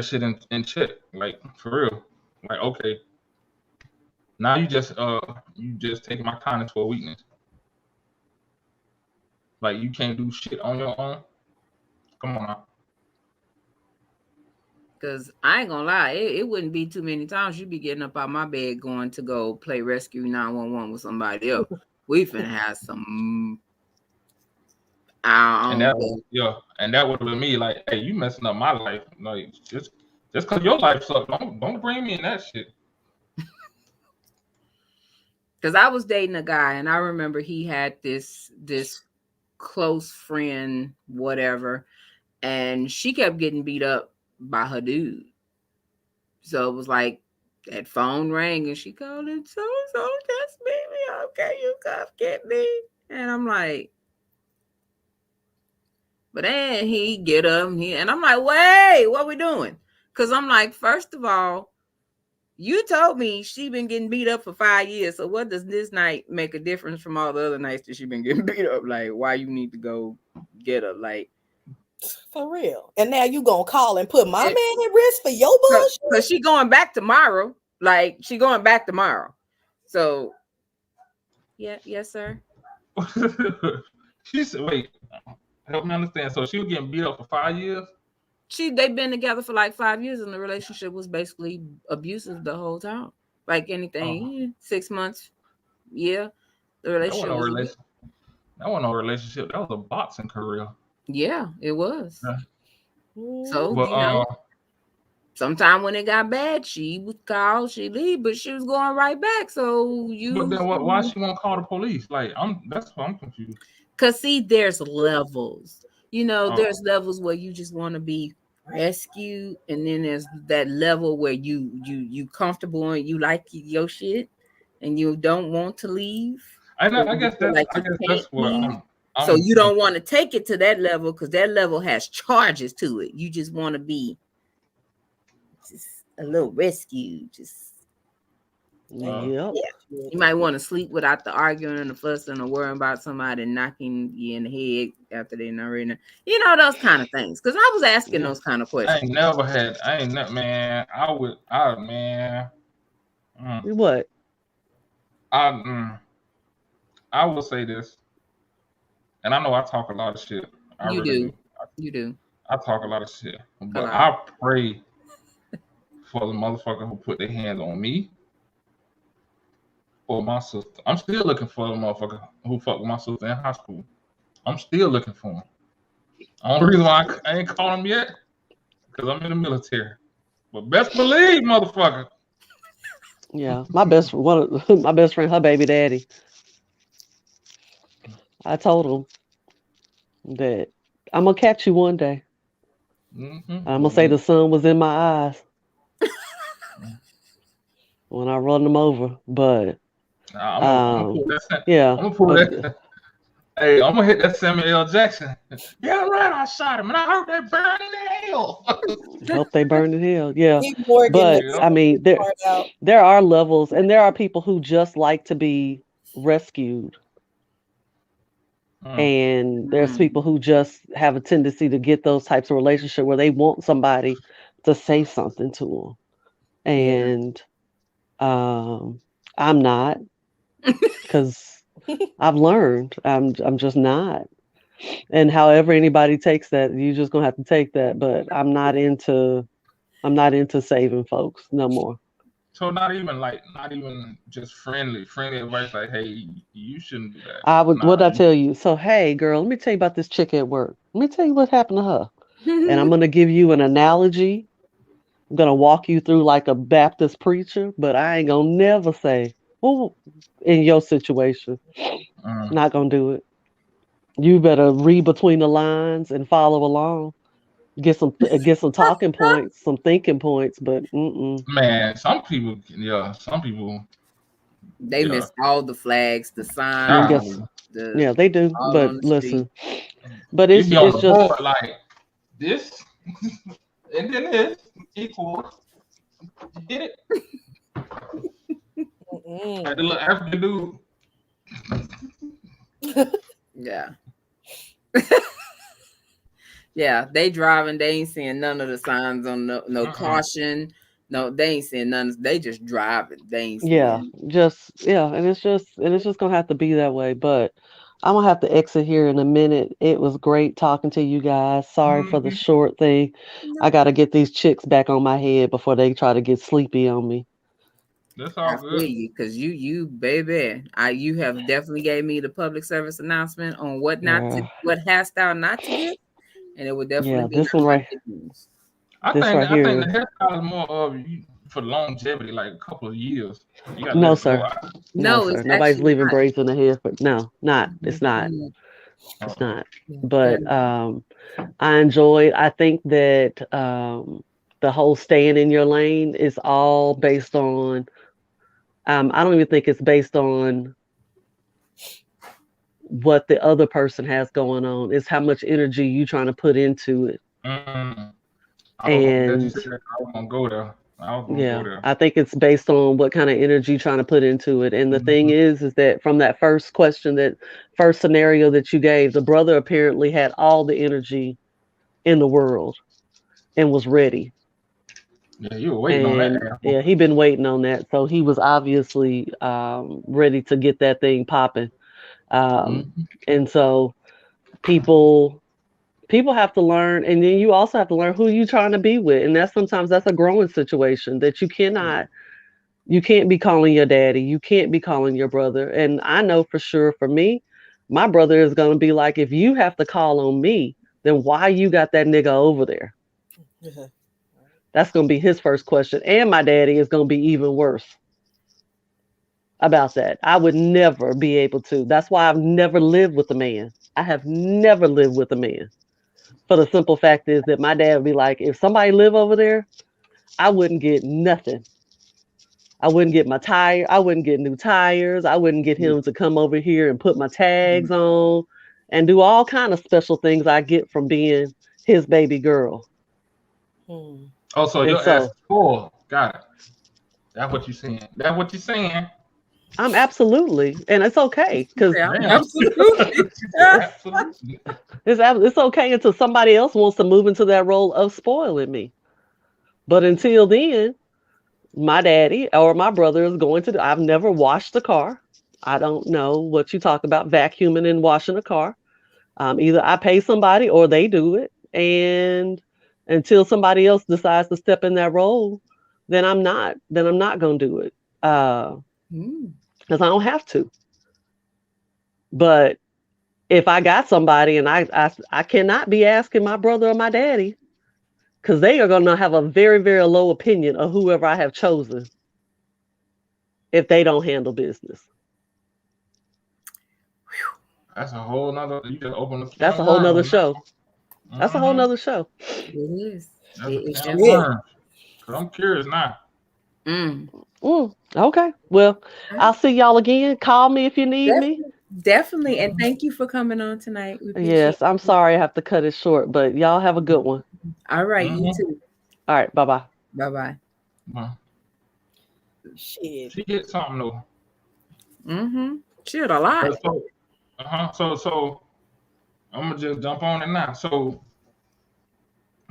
[SPEAKER 4] shit in check, like for real. Like, okay, now you just taking my kindness for a weakness. Like, you can't do shit on your own. Come on now.
[SPEAKER 2] Because I ain't gonna lie, it wouldn't be too many times you'd be getting up out my bed going to go play Rescue 911 with somebody else. We finna have some.
[SPEAKER 4] And that would have been me. Like, hey, you messing up my life. Like, just because your life sucks, don't bring me in that shit.
[SPEAKER 2] Because I was dating a guy, and I remember he had this close friend, whatever, and she kept getting beat up by her dude. So it was like that phone rang and she called and so just meet me. Okay, you come get me. And I'm like, but then he get up and I'm like, wait, what we doing? Because I'm like, first of all, you told me she been getting beat up for 5 years. So what does this night make a difference from all the other nights that she been getting beat up? Like, why you need to go get her? Like,
[SPEAKER 5] for real. And now you gonna call and put my man at risk for your bullshit?
[SPEAKER 2] Because she going back tomorrow. Like, she going back tomorrow. So, yeah, yes, sir.
[SPEAKER 4] She said, wait, help me understand. So she was getting beat up for 5 years?
[SPEAKER 2] They've been together for like 5 years, and the relationship was basically abusive the whole time. Like anything, 6 months, yeah. The relationship
[SPEAKER 4] that wasn't no relationship. That was a boxing career.
[SPEAKER 2] Yeah, it was.
[SPEAKER 4] Yeah.
[SPEAKER 2] So, but, sometime when it got bad, she would call, she'd leave, but she was going right back. So
[SPEAKER 4] But then why she won't call the police? Like, that's why I'm confused.
[SPEAKER 2] Because see, there's levels. There's levels where you just want to be rescued, and then there's that level where you comfortable and you like your shit, and you don't want to leave.
[SPEAKER 4] I guess that's what
[SPEAKER 2] so you don't want to take it to that level because that level has charges to it. You just want to be just a little rescued. Yeah. You might want to sleep without the arguing and the fussing or worrying about somebody knocking you in the head after they're not ready. Those kind of things. Because I was asking those kind of questions.
[SPEAKER 3] What?
[SPEAKER 4] I will say this. And I know I talk a lot of shit.
[SPEAKER 2] You do.
[SPEAKER 4] I talk a lot of shit. But I pray for the motherfucker who put their hands on me or my sister. I'm still looking for the motherfucker who fucked with my sister in high school. I'm still looking for him. The only reason why I ain't called him yet, because I'm in the military. But best believe, motherfucker.
[SPEAKER 3] Yeah, my best friend, her baby daddy. I told him that I'm gonna catch you one day. I'm gonna say the sun was in my eyes when I run them over. But
[SPEAKER 4] I'm gonna pull that. Hey, I'm gonna hit that Samuel L. Jackson. Yeah, right. I shot him, and I heard they burn in hell.
[SPEAKER 3] Hope they burn in hell. Yeah, but I mean, there are levels, and there are people who just like to be rescued. And there's people who just have a tendency to get those types of relationships where they want somebody to say something to them. And I'm not, because I've learned I'm just not. And however anybody takes that, you're just gonna have to take that. But I'm not into saving folks no more.
[SPEAKER 4] So not even just friendly advice like, hey, you shouldn't do that.
[SPEAKER 3] What'd I tell you? So, hey girl, let me tell you about this chick at work. Let me tell you what happened to her. And I'm gonna give you an analogy. I'm gonna walk you through like a Baptist preacher, but I ain't gonna never say, well, in your situation. Not gonna do it. You better read between the lines and follow along. Get some talking points, some thinking points, but
[SPEAKER 4] Man, some people,
[SPEAKER 2] They
[SPEAKER 4] yeah.
[SPEAKER 2] missed all the flags, the
[SPEAKER 3] I
[SPEAKER 2] signs,
[SPEAKER 3] guess,
[SPEAKER 2] the
[SPEAKER 3] yeah, they do.
[SPEAKER 2] all
[SPEAKER 3] But
[SPEAKER 2] on the street.
[SPEAKER 3] listen, but
[SPEAKER 4] You be on
[SPEAKER 3] it's
[SPEAKER 4] the
[SPEAKER 3] just
[SPEAKER 4] board like this, and then this equals. You get it? Like the little African dude.
[SPEAKER 2] Yeah. Yeah, they driving, they ain't seeing none of the signs on no caution. No, they ain't seeing none. They just driving. They ain't seeing.
[SPEAKER 3] and it's just gonna have to be that way. But I'm gonna have to exit here in a minute. It was great talking to you guys. Sorry for the short thing. I gotta get these chicks back on my head before they try to get sleepy on me.
[SPEAKER 4] That's all good.
[SPEAKER 2] Because you baby, you have definitely gave me the public service announcement on what what hast thou not to get, and it would definitely be
[SPEAKER 3] this one right.
[SPEAKER 4] I think the hairstyle is more of for longevity, like a couple of years.
[SPEAKER 3] No, sir. No, sir. Nobody's leaving braids in the hair, but no, not. It's not. It's not. But I enjoyed. I think that the whole staying in your lane is all based on. I don't even think it's based on what the other person has going on. It's how much energy you trying to put into it. And
[SPEAKER 4] I was gonna go there.
[SPEAKER 3] I think it's based on what kind of energy you're trying to put into it. And the thing is that from that first question, that first scenario that you gave, the brother apparently had all the energy in the world and was ready.
[SPEAKER 4] Yeah, you were waiting on that.
[SPEAKER 3] Yeah, he'd been waiting on that. So he was obviously ready to get that thing popping. And so people have to learn, and then you also have to learn who you're trying to be with. And sometimes that's a growing situation that you can't be calling your daddy. You can't be calling your brother. And I know for sure for me, my brother is going to be like, if you have to call on me, then why you got that nigga over there? That's going to be his first question. And my daddy is going to be even worse about that. I would never be able to. That's why I've never lived with a man. I have never lived with a man. For the simple fact is that my dad would be like, if somebody live over there, I wouldn't get nothing. I wouldn't get my tire. I wouldn't get new tires. I wouldn't get him to come over here and put my tags on and do all kind of special things I get from being his baby girl.
[SPEAKER 4] Oh, so you're asking for. Got it. That's what you're saying. That's what you're saying.
[SPEAKER 3] I'm absolutely, and it's okay because
[SPEAKER 2] absolutely.
[SPEAKER 3] It's okay until somebody else wants to move into that role of spoiling me. But until then, my daddy or my brother is going to. I've never washed a car. I don't know what you talk about vacuuming and washing a car. Either I pay somebody or they do it, and until somebody else decides to step in that role, then I'm not going to do it. Because I don't have to. But if I got somebody and I cannot be asking my brother or my daddy, because they are going to have a very, very low opinion of whoever I have chosen if they don't handle business.
[SPEAKER 4] That's a whole nother. You just open the.
[SPEAKER 3] That's a whole nother show. That's a whole nother show.
[SPEAKER 2] It is.
[SPEAKER 4] I'm curious now.
[SPEAKER 3] Okay. Well, I'll see y'all again. Call me if you need me.
[SPEAKER 2] Definitely. And thank you for coming on tonight.
[SPEAKER 3] Yes, I'm sorry I have to cut it short, but y'all have a good one.
[SPEAKER 2] All right. You too.
[SPEAKER 3] All right. Bye-bye.
[SPEAKER 2] Bye-bye.
[SPEAKER 5] Shit.
[SPEAKER 4] She hit something though.
[SPEAKER 2] She hit a lot.
[SPEAKER 4] So I'm gonna just jump on it now. So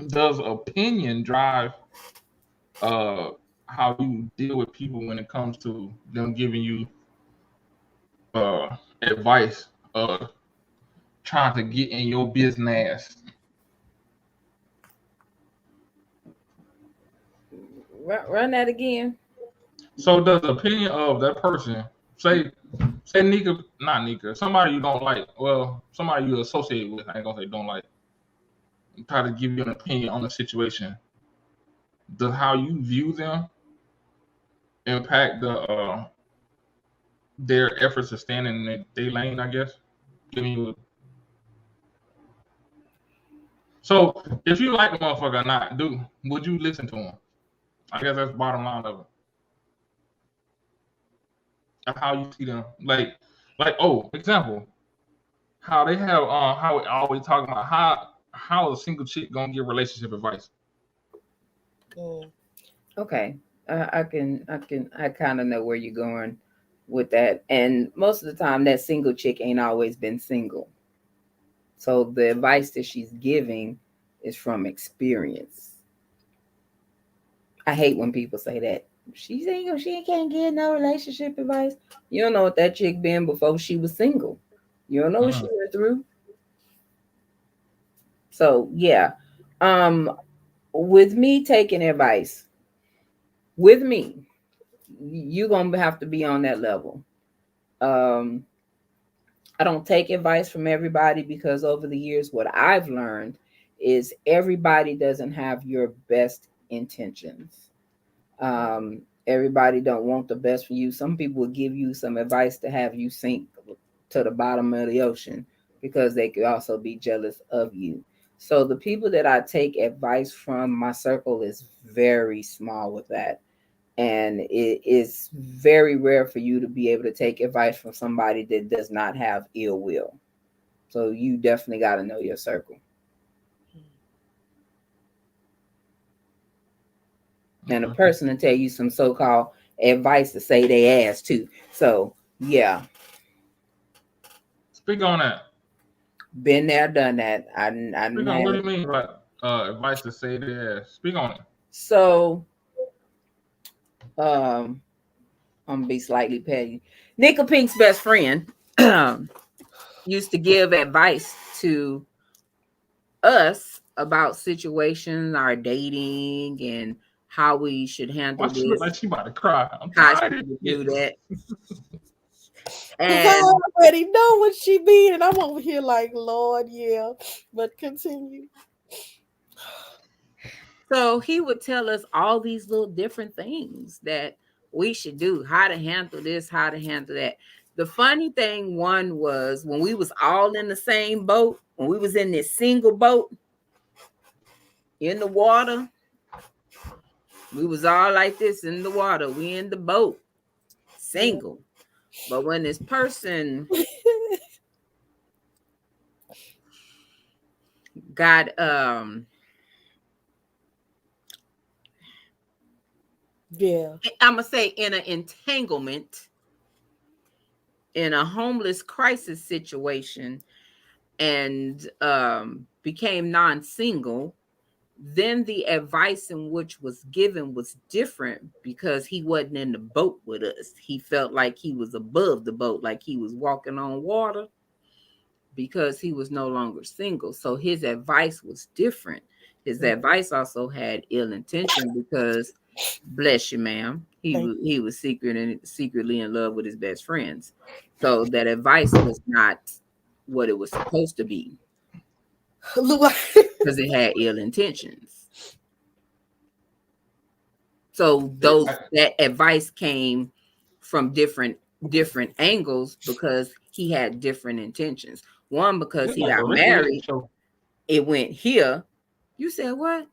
[SPEAKER 4] does opinion drive how you deal with people when it comes to them giving you advice trying to get in your business?
[SPEAKER 2] Run that again.
[SPEAKER 4] So does the opinion of that person, say Nika, not Nika, somebody you don't like, well, somebody you associate with, I ain't gonna say don't like, try to give you an opinion on the situation, does how you view them impact their efforts to stand in their lane, I guess? Giving you So if you like a motherfucker or not, would you listen to him? I guess that's the bottom line of it. That's how you see them. Like example, how they have how we always talking about how a single chick gonna give relationship advice.
[SPEAKER 2] Okay. I kind of know where you're going with that. And most of the time that single chick ain't always been single. So the advice that she's giving is from experience. I hate when people say that. She can't get no relationship advice. You don't know what that chick been before she was single. You don't know what she went through. So yeah. With me taking advice, with me, you're gonna have to be on that level. I don't take advice from everybody because over the years, what I've learned is everybody doesn't have your best intentions. Everybody don't want the best for you. Some people will give you some advice to have you sink to the bottom of the ocean because they could also be jealous of you. So the people that I take advice from, my circle is very small with that. And it is very rare for you to be able to take advice from somebody that does not have ill will. So you definitely got to know your circle. And a person to tell you some so-called advice to say they ass too. So yeah.
[SPEAKER 4] Speak on that.
[SPEAKER 2] Been there, done that.
[SPEAKER 4] What do you mean by advice to say they ass? Speak on it.
[SPEAKER 2] So I'm gonna be slightly petty. Nickel Pink's best friend used to give advice to us about situations, our dating, and how we should handle this.
[SPEAKER 4] She look like she about to cry. I'm
[SPEAKER 2] tired to do that.
[SPEAKER 5] And I already know what she mean, and I'm over here like, Lord, yeah. But continue.
[SPEAKER 2] So he would tell us all these little different things that we should do, how to handle this, how to handle that. The funny thing, one was when we was all in the same boat, when we was in this single boat in the water, we was all like this in the water. We in the boat, single. But when this person got I'm gonna say in an entanglement, in a homeless crisis situation, and became non-single, then the advice in which was given was different because he wasn't in the boat with us. He felt like he was above the boat, like he was walking on water because he was no longer single. So his advice was different. His advice also had ill intention because, bless you, ma'am, he was secretly in love with his best friends. So that advice was not what it was supposed to be because it had ill intentions. So that advice came from different angles because he had different intentions. One, because he got married, it went here. You said what?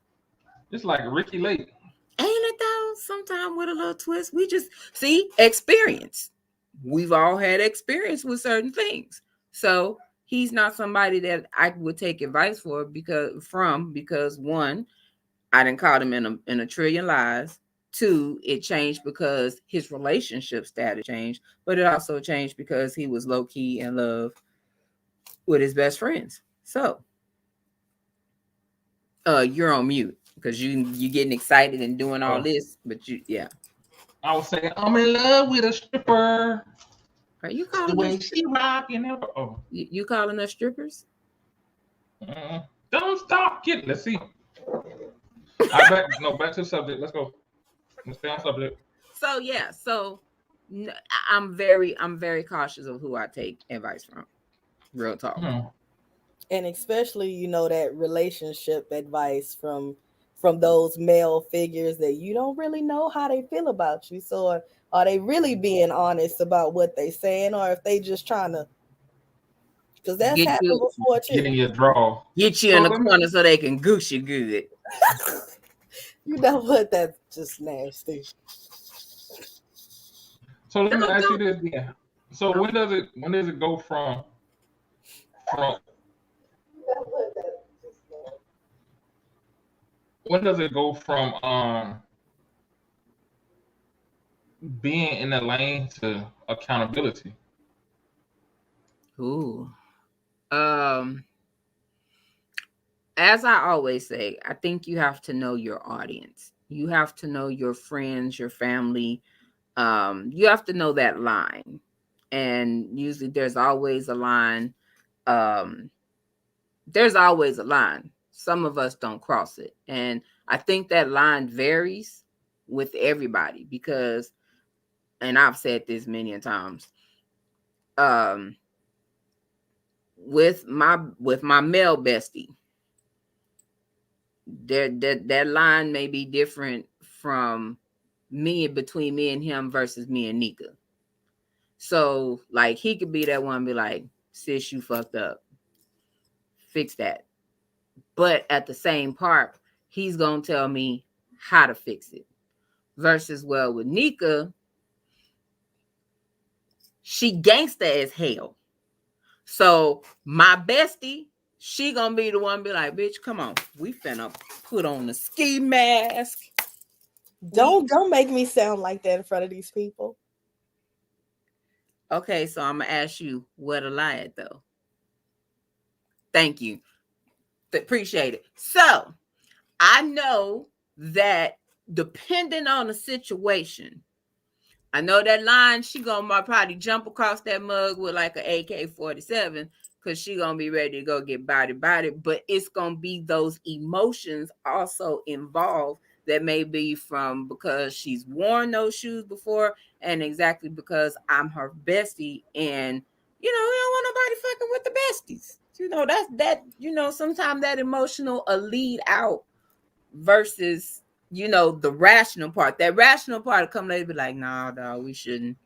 [SPEAKER 4] It's like Ricky Lake.
[SPEAKER 2] Ain't it though? Sometimes with a little twist. We just see experience. We've all had experience with certain things. So he's not somebody that I would take advice for because one, I didn't call him in a trillion lies. Two, it changed because his relationship status changed, but it also changed because he was low key in love with his best friends. So you're on mute because you getting excited and doing all this, but
[SPEAKER 4] I was saying I'm in love with a stripper.
[SPEAKER 2] Are you calling
[SPEAKER 4] the way she rocking?
[SPEAKER 2] You calling us strippers?
[SPEAKER 4] Don't stop, kid. Let's see. Back to the subject. Let's go. Let's stay on subject.
[SPEAKER 2] So yeah, I'm very cautious of who I take advice from. Real talk.
[SPEAKER 5] And especially, that relationship advice from those male figures that you don't really know how they feel about you. So are they really being honest about what they saying, or if they just trying to Because that's happened before too.
[SPEAKER 4] Getting your draw.
[SPEAKER 2] Get you in the corner so they can goose you good.
[SPEAKER 5] You know what? That's just nasty.
[SPEAKER 4] So let me ask you this again. So when does it go from when does it go from being in the lane to accountability?
[SPEAKER 2] Ooh. As I always say, I think you have to know your audience. You have to know your friends, your family. You have to know that line. And usually there's always a line. There's always a line. Some of us don't cross it. And I think that line varies with everybody because, and I've said this many times, with my male bestie, that line may be different from between me and him versus me and Nika. So like he could be that one, be like, sis, you fucked up. Fix that. But at the same part, he's gonna tell me how to fix it. Versus well with Nika, she gangsta as hell. So my bestie, she gonna be the one be like, bitch, come on. We finna put on the ski mask.
[SPEAKER 5] Don't make me sound like that in front of these people.
[SPEAKER 2] Okay, so I'm gonna ask you where to lie at though. Thank you. Appreciate it. So I know that depending on the situation, I know that line, she gonna probably jump across that mug with like an AK-47 because she gonna be ready to go get body, but it's gonna be those emotions also involved that may be from because she's worn those shoes before and exactly because I'm her bestie and you know, we don't want nobody fucking with the besties. You know, that you know, sometimes that emotional will lead out versus you know, the rational part. That rational part will come later be like, nah, dog, we shouldn't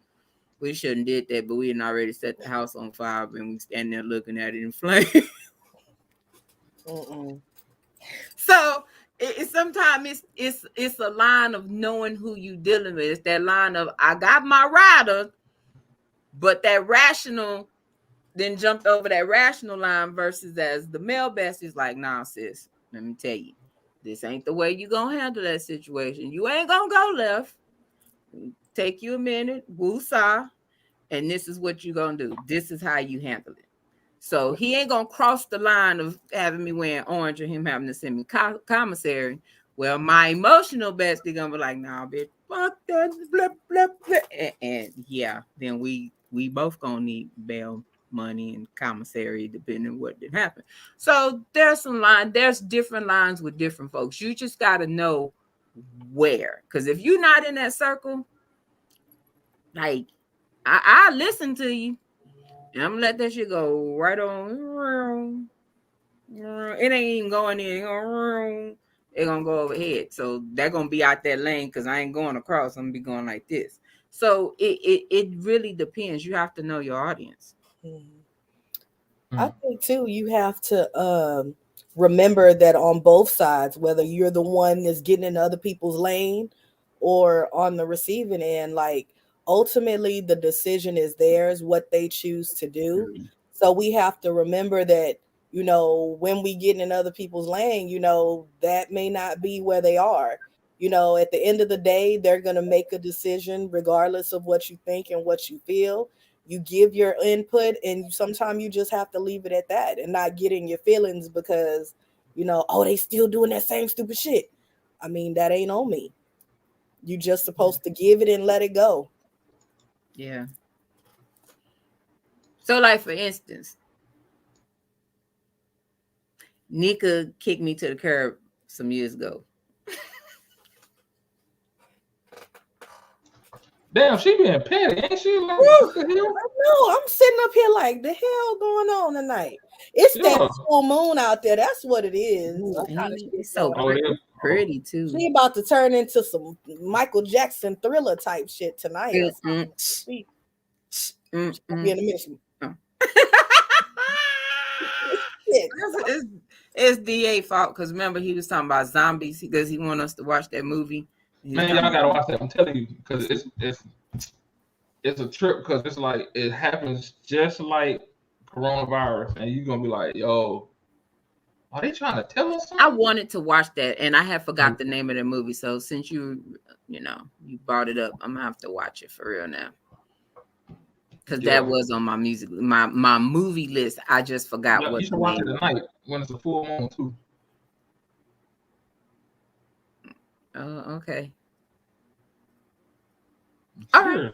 [SPEAKER 2] did that, but we had already set the house on fire and we stand there looking at it in flames. So sometimes it's a line of knowing who you dealing with. It's that line of I got my rider, but that rational then jumped over that rational line versus as the male best is like, nah, sis, let me tell you. This ain't the way you gonna handle that situation. You ain't gonna go left. Take you a minute, woo-saw, and this is what you gonna do. This is how you handle it. So he ain't gonna cross the line of having me wearing orange or him having to send me commissary. Well, my emotional bestie gonna be like, nah, bitch, fuck that, blah, blah, blah. And yeah, then we both gonna need bail money and commissary depending on what did happen. So there's different lines with different folks. You just got to know where, because if you're not in that circle, like I listen to you and I'm gonna let that shit go right on. It ain't even going in. It's gonna go overhead. So they're gonna be out that lane because I ain't going across. I'm gonna be going like this. So it really depends. You have to know your audience.
[SPEAKER 5] I think too, you have to remember that on both sides, whether you're the one that's getting in other people's lane or on the receiving end, like ultimately the decision is theirs, what they choose to do. So we have to remember that, you know, when we get in other people's lane, you know, that may not be where they are. You know, at the end of the day, they're going to make a decision regardless of what you think and what you feel. You give your input and sometimes you just have to leave it at that and not get in your feelings because, you know, oh, they still doing that same stupid shit. I mean, that ain't on me. You just supposed to give it and let it go.
[SPEAKER 2] Yeah. So like, for instance, Nika kicked me to the curb some years ago.
[SPEAKER 4] Damn, she being petty, ain't she? Like, what the hell?
[SPEAKER 5] No, I'm sitting up here like, the hell going on tonight? It's that full moon out there. That's what it is.
[SPEAKER 2] It's so pretty too.
[SPEAKER 5] She about to turn into some Michael Jackson Thriller type shit tonight. Be in the mission.
[SPEAKER 2] it's DA fault because remember he was talking about zombies because he wanted us to watch that movie.
[SPEAKER 4] Man, y'all gotta watch that. I'm telling you, because it's a trip because it's like it happens just like coronavirus, and you're gonna be like, yo, are they trying to tell us something?
[SPEAKER 2] I wanted to watch that, and I had forgot the name of the movie. So since you brought it up, I'm gonna have to watch it for real now. Because that was on my my movie list. I just forgot what.
[SPEAKER 4] You should watch it tonight when it's a full moon too.
[SPEAKER 2] Oh, okay. All right,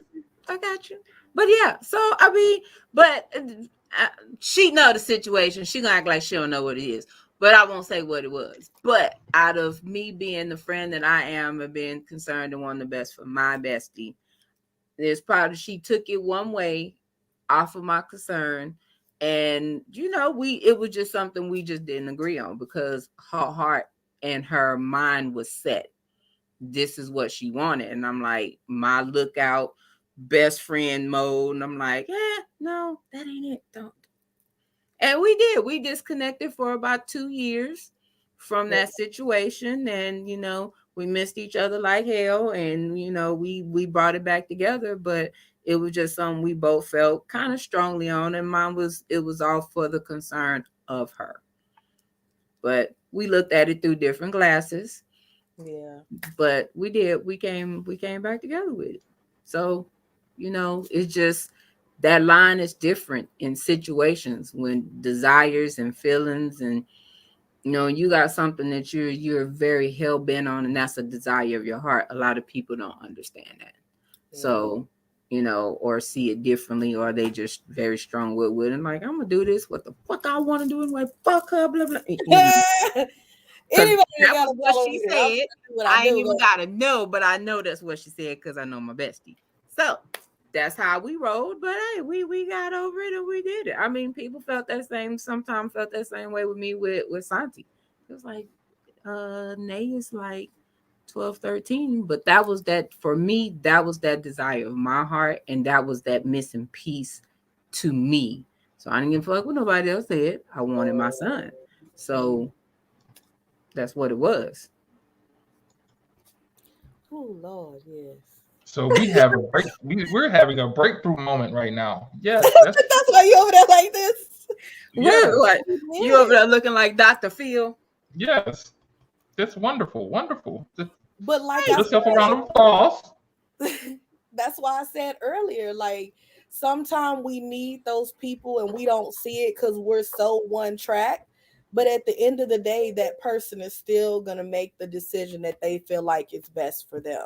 [SPEAKER 2] I got you. But yeah, so I mean, but she know the situation. She gonna act like she don't know what it is. But I won't say what it was. But out of me being the friend that I am and being concerned and wanting the best for my bestie, there's probably she took it one way off of my concern. And it was just something we just didn't agree on because her heart and her mind was set. This is what she wanted. And I'm like, my lookout best friend mode. And I'm like, no, that ain't it. Don't. And we did. We disconnected for about 2 years from that situation. And, we missed each other like hell. And, we brought it back together. But it was just something we both felt kind of strongly on. And it was all for the concern of her. But we looked at it through different glasses.
[SPEAKER 5] Yeah.
[SPEAKER 2] But we did. We came back together with it. So, it's just that line is different in situations when desires and feelings and you got something that you're very hell bent on, and that's a desire of your heart. A lot of people don't understand that. Yeah. So, or see it differently, or they just very strong with and like, I'm gonna do this. What the fuck I want to do anyway? Fuck her, blah blah. Anybody that was what she said. I ain't even gotta know, but I know that's what she said because I know my bestie. So that's how we rolled. But hey, we got over it and we did it. I mean, people sometimes felt that same way with me with Santi. It was like Nay is like 12, 13. But that was that for me, that was that desire of my heart, and that was that missing piece to me. So I didn't give a fuck what nobody else said. I wanted my son. So that's what it was.
[SPEAKER 5] Oh Lord, yes.
[SPEAKER 4] So we have we're having a breakthrough moment right now. Yes,
[SPEAKER 5] that's why you over there like this.
[SPEAKER 2] Yeah. What? You over there looking like Dr. Phil?
[SPEAKER 4] Yes, that's wonderful, wonderful.
[SPEAKER 5] But like
[SPEAKER 4] let's go for a round of applause.
[SPEAKER 5] That's why I said earlier, like sometimes we need those people and we don't see it because we're so one track. But at the end of the day, that person is still going to make the decision that they feel like it's best for them.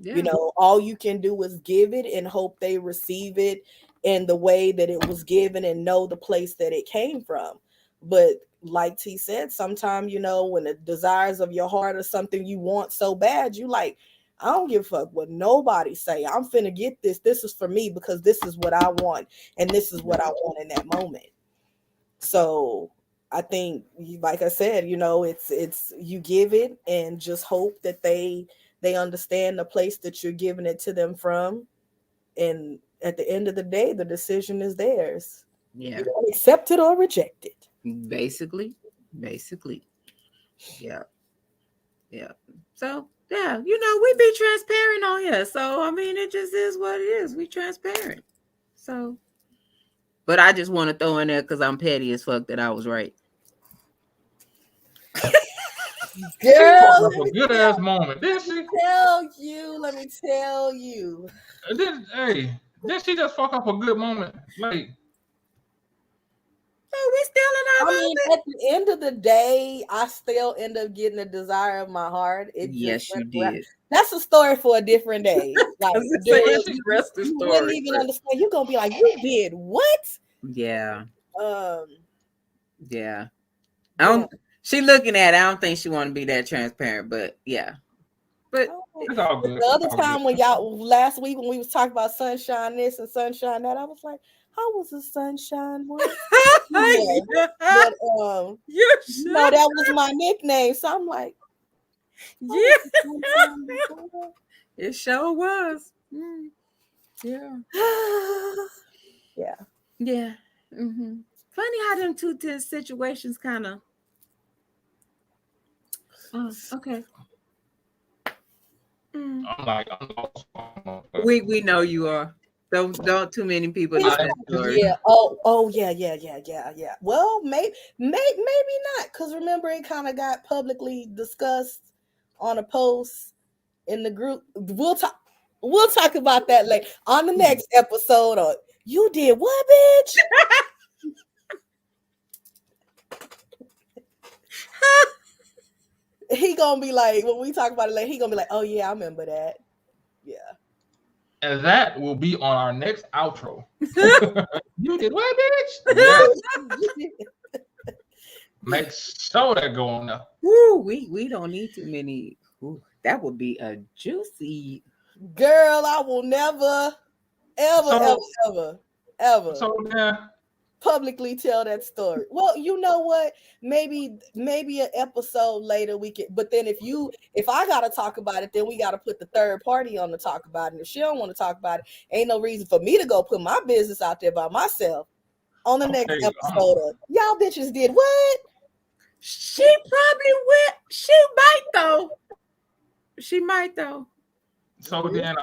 [SPEAKER 5] Yeah. All you can do is give it and hope they receive it in the way that it was given and know the place that it came from. But like T said, sometimes, when the desires of your heart are something you want so bad, you like, I don't give a fuck what nobody say. I'm finna get this. This is for me because this is what I want. And this is what I want in that moment. So I think, like I said, it's you give it and just hope that they understand the place that you're giving it to them from. And at the end of the day, the decision is theirs.
[SPEAKER 2] Yeah.
[SPEAKER 5] You don't accept it or reject it.
[SPEAKER 2] Basically. Yeah. So, yeah, we be transparent on here. So, I mean, it just is what it is. We transparent. So, but I just want to throw in there because I'm petty as fuck that I was right.
[SPEAKER 5] Girl,
[SPEAKER 4] a good ass moment. Didn't she?
[SPEAKER 5] Let me tell you.
[SPEAKER 4] Didn't she just fuck up a good moment? Like,
[SPEAKER 2] we still in our moment.
[SPEAKER 5] At the end of the day, I still end up getting the desire of my heart.
[SPEAKER 2] Yes, you did.
[SPEAKER 5] That's a story for a different day. Like,
[SPEAKER 2] you
[SPEAKER 5] wouldn't even understand. You're gonna be like, you did what?
[SPEAKER 2] Yeah.
[SPEAKER 5] Yeah.
[SPEAKER 2] She looking at it. I don't think she want to be that transparent, but yeah. But
[SPEAKER 4] it's all good.
[SPEAKER 5] The other time when last week when we was talking about sunshine this and sunshine that, I was like, how was the sunshine one? But, that was my nickname. So I'm like,
[SPEAKER 2] it sure was. Yeah.
[SPEAKER 5] Yeah.
[SPEAKER 2] Yeah. Mm-hmm. Funny how them two situations kind of Oh, okay.
[SPEAKER 4] I'm like,
[SPEAKER 2] we know you are. Don't too many people know that story.
[SPEAKER 5] Yeah. Oh, yeah. Well, maybe not, because remember it kind of got publicly discussed on a post in the group. We'll talk about that later on the next episode. Or you did what, bitch? He gonna be like, when we talk about it later, he gonna be like, oh yeah, I remember that. Yeah.
[SPEAKER 4] And that will be on our next outro. You did what, bitch? Yes. Make sure that go on there.
[SPEAKER 2] Woo, we don't need too many. Ooh, that would be a juicy.
[SPEAKER 5] Girl, I will never, ever.
[SPEAKER 4] So yeah.
[SPEAKER 5] Publicly tell that story. Well, you know what? Maybe an episode later we can. But then if I gotta talk about it, then we gotta put the third party on to talk about it. And if she don't want to talk about it, ain't no reason for me to go put my business out there by myself on the next episode of y'all bitches did what?
[SPEAKER 2] She probably will. She might though.
[SPEAKER 4] So then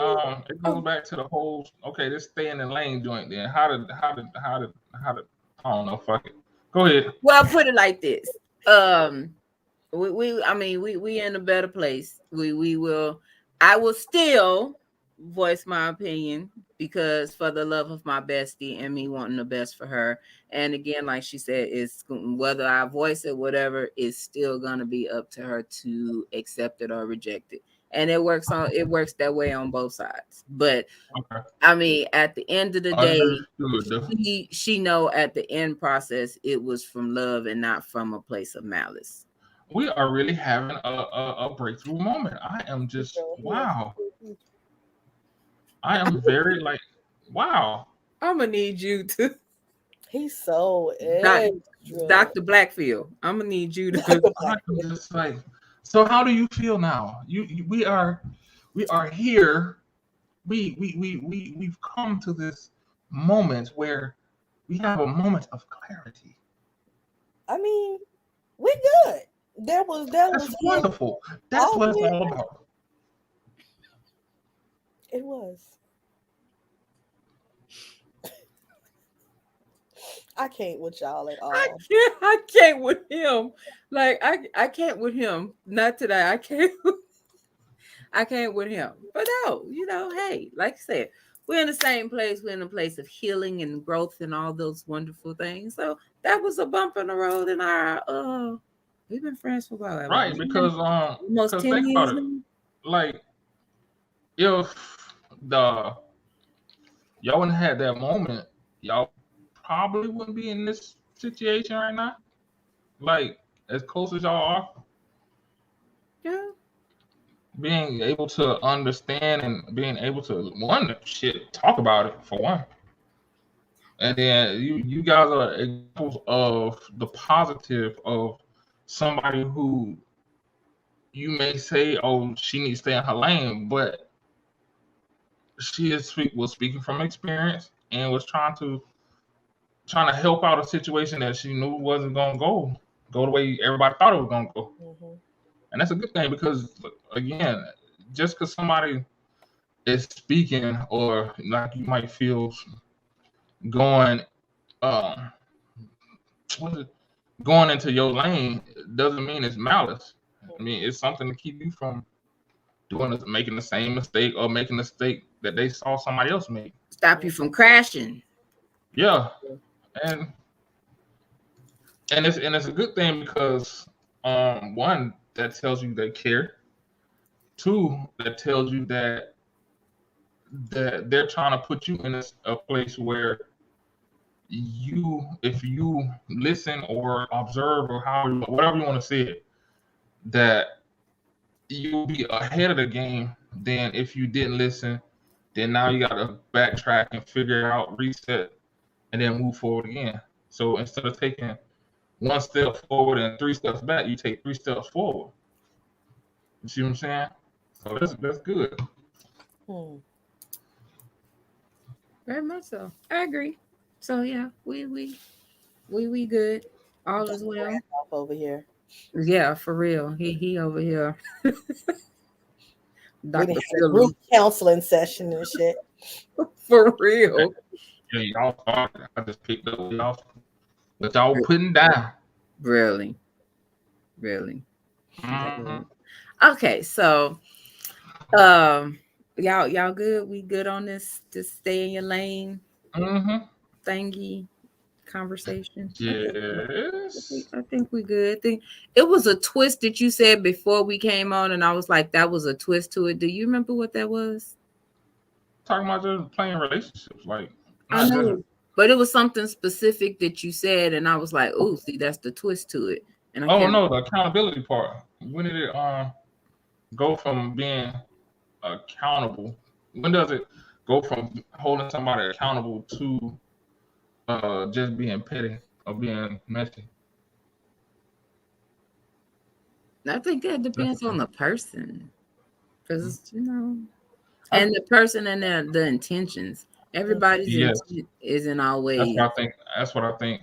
[SPEAKER 4] it goes back to the whole this stay in the lane joint then. How did I don't know, fuck it. Go ahead.
[SPEAKER 2] Well, put it like this. We in a better place. I will still voice my opinion, because for the love of my bestie and me wanting the best for her. And again, like she said, it's whether I voice it, whatever, it's still gonna be up to her to accept it or reject it. And it works that way on both sides. But I mean, at the end of the day, she know at the end process it was from love and not from a place of malice.
[SPEAKER 4] We are really having a breakthrough moment. I am just wow. I am very like wow.
[SPEAKER 2] I'm gonna need you to.
[SPEAKER 5] He's so
[SPEAKER 2] Dr. Blackfield. I'm gonna need you to.
[SPEAKER 4] I'm just like. So how do you feel now? We are here. We've come to this moment where we have a moment of clarity.
[SPEAKER 5] I mean, we're good. That was
[SPEAKER 4] wonderful. That's what it's all about.
[SPEAKER 5] It was. I can't with y'all at all.
[SPEAKER 2] I can't with him. Like I can't with him. Not today. I can't. I can't with him. But no, hey, like I said, we're in the same place. We're in a place of healing and growth and all those wonderful things. So that was a bump in the road in our we've been friends for a while.
[SPEAKER 4] Right, because
[SPEAKER 2] almost 10 years now.
[SPEAKER 4] Like if y'all wouldn't have had that moment, y'all probably wouldn't be in this situation right now. Like as close as y'all are.
[SPEAKER 2] Yeah.
[SPEAKER 4] Being able to understand and being able to talk about it for one. And then you guys are examples of the positive of somebody who you may say, oh, she needs to stay in her lane, but she was speaking from experience and was trying to help out a situation that she knew wasn't gonna go the way everybody thought it was gonna go. Mm-hmm. And that's a good thing, because again, just because somebody is speaking or like you might feel going into your lane doesn't mean it's malice. I mean, it's something to keep you from making the same mistake or making the mistake that they saw somebody else make.
[SPEAKER 2] Stop you from crashing.
[SPEAKER 4] Yeah. And it's a good thing, because one, that tells you they care. Two, that tells you that they're trying to put you in a place where if you listen or observe or whatever you want to say it, that you'll be ahead of the game than if you didn't listen. Then now you got to backtrack and figure out, reset, and then move forward again. So instead of taking one step forward and 3 steps back, you take 3 steps forward. You see what I'm saying? So that's good.
[SPEAKER 2] Very much so. I agree. So yeah, we good. All is well
[SPEAKER 5] over here.
[SPEAKER 2] Yeah, for real. He over here.
[SPEAKER 5] Dr. We had a group counseling session and shit.
[SPEAKER 2] For real.
[SPEAKER 4] Yeah, y'all started. I just picked up y'all, but y'all putting down.
[SPEAKER 2] Really. Mm-hmm. Okay, so y'all good? We good on this? Just stay in your lane. Thingy conversation.
[SPEAKER 4] Yes.
[SPEAKER 2] I think we good. I think it was a twist that you said before we came on, and I was like, that was a twist to it. Do you remember what that was?
[SPEAKER 4] Talking about just playing relationships, like
[SPEAKER 2] I know, but it was something specific that you said, and I was like, oh, see, that's the twist to it. And
[SPEAKER 4] no, the accountability part. When did it go from being accountable? When does it go from holding somebody accountable to just being petty or being messy?
[SPEAKER 2] I think that depends on the person, because and the person and the intentions. Everybody's intent isn't always.
[SPEAKER 4] That's what I think.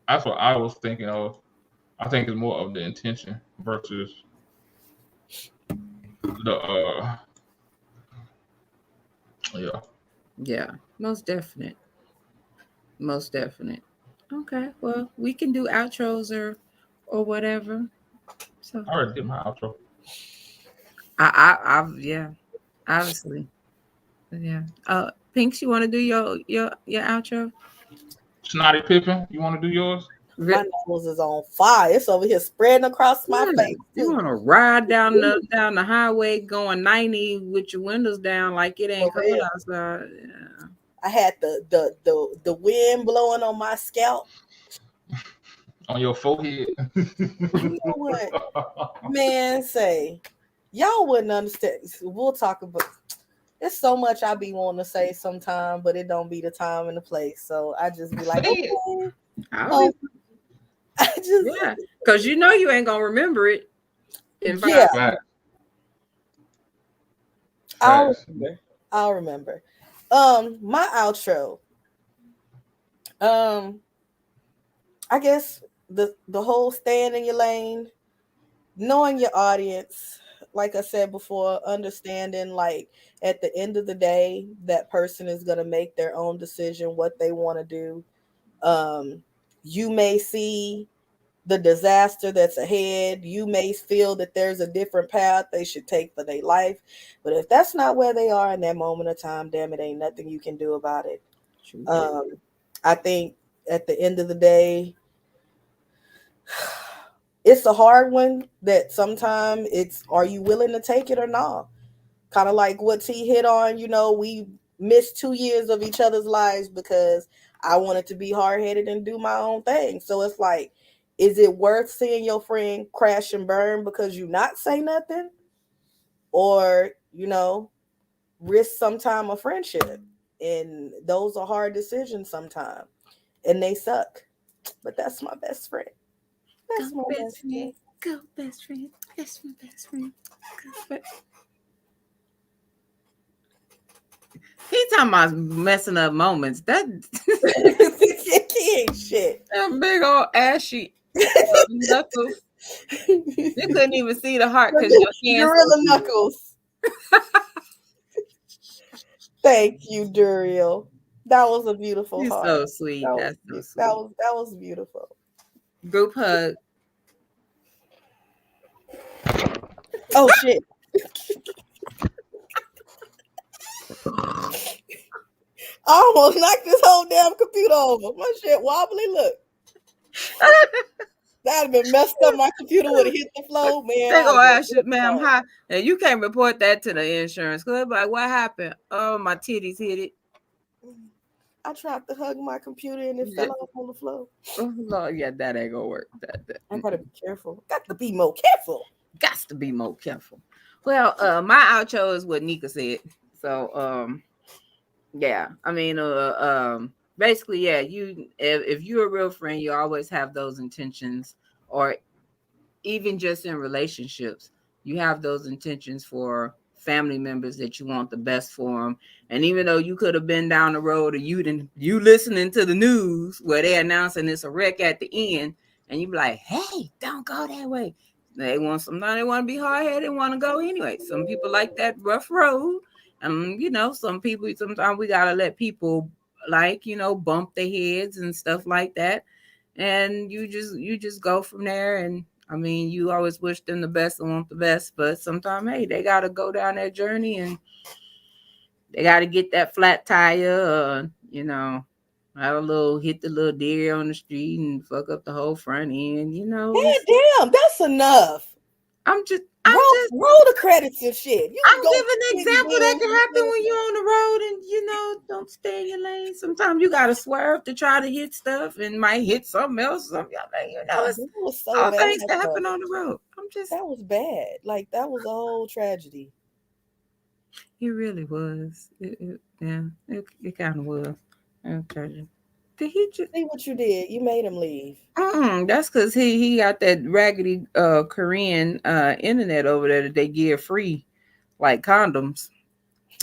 [SPEAKER 4] That's what I was thinking of. I think it's more of the intention versus the
[SPEAKER 2] Yeah, most definite. Okay, well, we can do outros or whatever. So
[SPEAKER 4] I already did my outro.
[SPEAKER 2] I yeah, obviously. Yeah. Pinks, you want to do your outro?
[SPEAKER 4] Snotty Pippin, you want to do yours?
[SPEAKER 5] My nose is on fire. It's over here spreading across my face.
[SPEAKER 2] You want to ride down the highway going 90 with your windows down like it ain't cold outside. Yeah.
[SPEAKER 5] I had the wind blowing on my scalp.
[SPEAKER 4] On your forehead.
[SPEAKER 5] You know what? Man, say, y'all wouldn't understand. We'll talk about. There's so much I be wanting to say sometime, but it don't be the time and the place. So I just be like, okay.
[SPEAKER 2] Because you ain't gonna remember it.
[SPEAKER 5] I'll remember. My outro. I guess the whole staying in your lane, knowing your audience, like I said before, understanding like at the end of the day, that person is gonna make their own decision what they want to do. You may see the disaster that's ahead. You may feel that there's a different path they should take for their life. But if that's not where they are in that moment of time, damn, it ain't nothing you can do about it. I think at the end of the day, it's a hard one that sometimes it's, are you willing to take it or not? Kind of like what T hit on, we missed 2 years of each other's lives because I wanted to be hard-headed and do my own thing. So it's like, is it worth seeing your friend crash and burn because you not say nothing? Or, risk sometime a friendship? And those are hard decisions sometimes. And they suck. But that's my best friend. That's my best friend.
[SPEAKER 2] Go best friend. That's my best friend. He talking about messing up moments. That
[SPEAKER 5] he ain't shit.
[SPEAKER 2] That big old ashy knuckles. You couldn't even see the heart because your hands.
[SPEAKER 5] Gorilla knuckles. Thank you, Duriel. That was a beautiful heart.
[SPEAKER 2] So sweet. That's so sweet.
[SPEAKER 5] That was beautiful.
[SPEAKER 2] Group hug.
[SPEAKER 5] Oh shit. I almost knocked this whole damn computer over. My shit wobbly. Look. That'd have been messed up. My computer would have hit the floor, man.
[SPEAKER 2] They gonna ask you, ma'am, how? And you can't report that to the insurance. Cause they're like, what happened? Oh, my titties hit it.
[SPEAKER 5] I tried to hug my computer and it fell off on the floor.
[SPEAKER 2] Oh, Lord, yeah, that ain't gonna work.
[SPEAKER 5] I gotta be careful. Got to be more careful.
[SPEAKER 2] Well, my outro is what Nika said. So, yeah, I mean, basically, yeah, if you're a real friend, you always have those intentions, or even just in relationships, you have those intentions for family members that you want the best for them. And even though you could have been down the road, or you listening to the news where they're announcing it's a wreck at the end, and you be like, hey, don't go that way. Sometimes they want to be hard-headed and want to go anyway. Some people like that rough road. And some people, sometimes we gotta let people bump their heads and stuff like that. And you just go from there. And I mean, you always wish them the best and want the best, but sometimes, hey, they gotta go down that journey and they gotta get that flat tire, have hit the little deer on the street and fuck up the whole front end,
[SPEAKER 5] Damn, that's enough.
[SPEAKER 2] I'm just
[SPEAKER 5] roll the credits and shit.
[SPEAKER 2] I'm giving an example that can happen when you're on the road and don't stay in your lane. Sometimes you gotta swerve to try to hit stuff and might hit something else. It's so all bad, things that happen on the road.
[SPEAKER 5] That was bad. Like that was a whole tragedy.
[SPEAKER 2] It really was. It kind of was. Okay. Did he just
[SPEAKER 5] see what you did? You made him leave.
[SPEAKER 2] That's because he got that raggedy Korean internet over there that they give free, like condoms,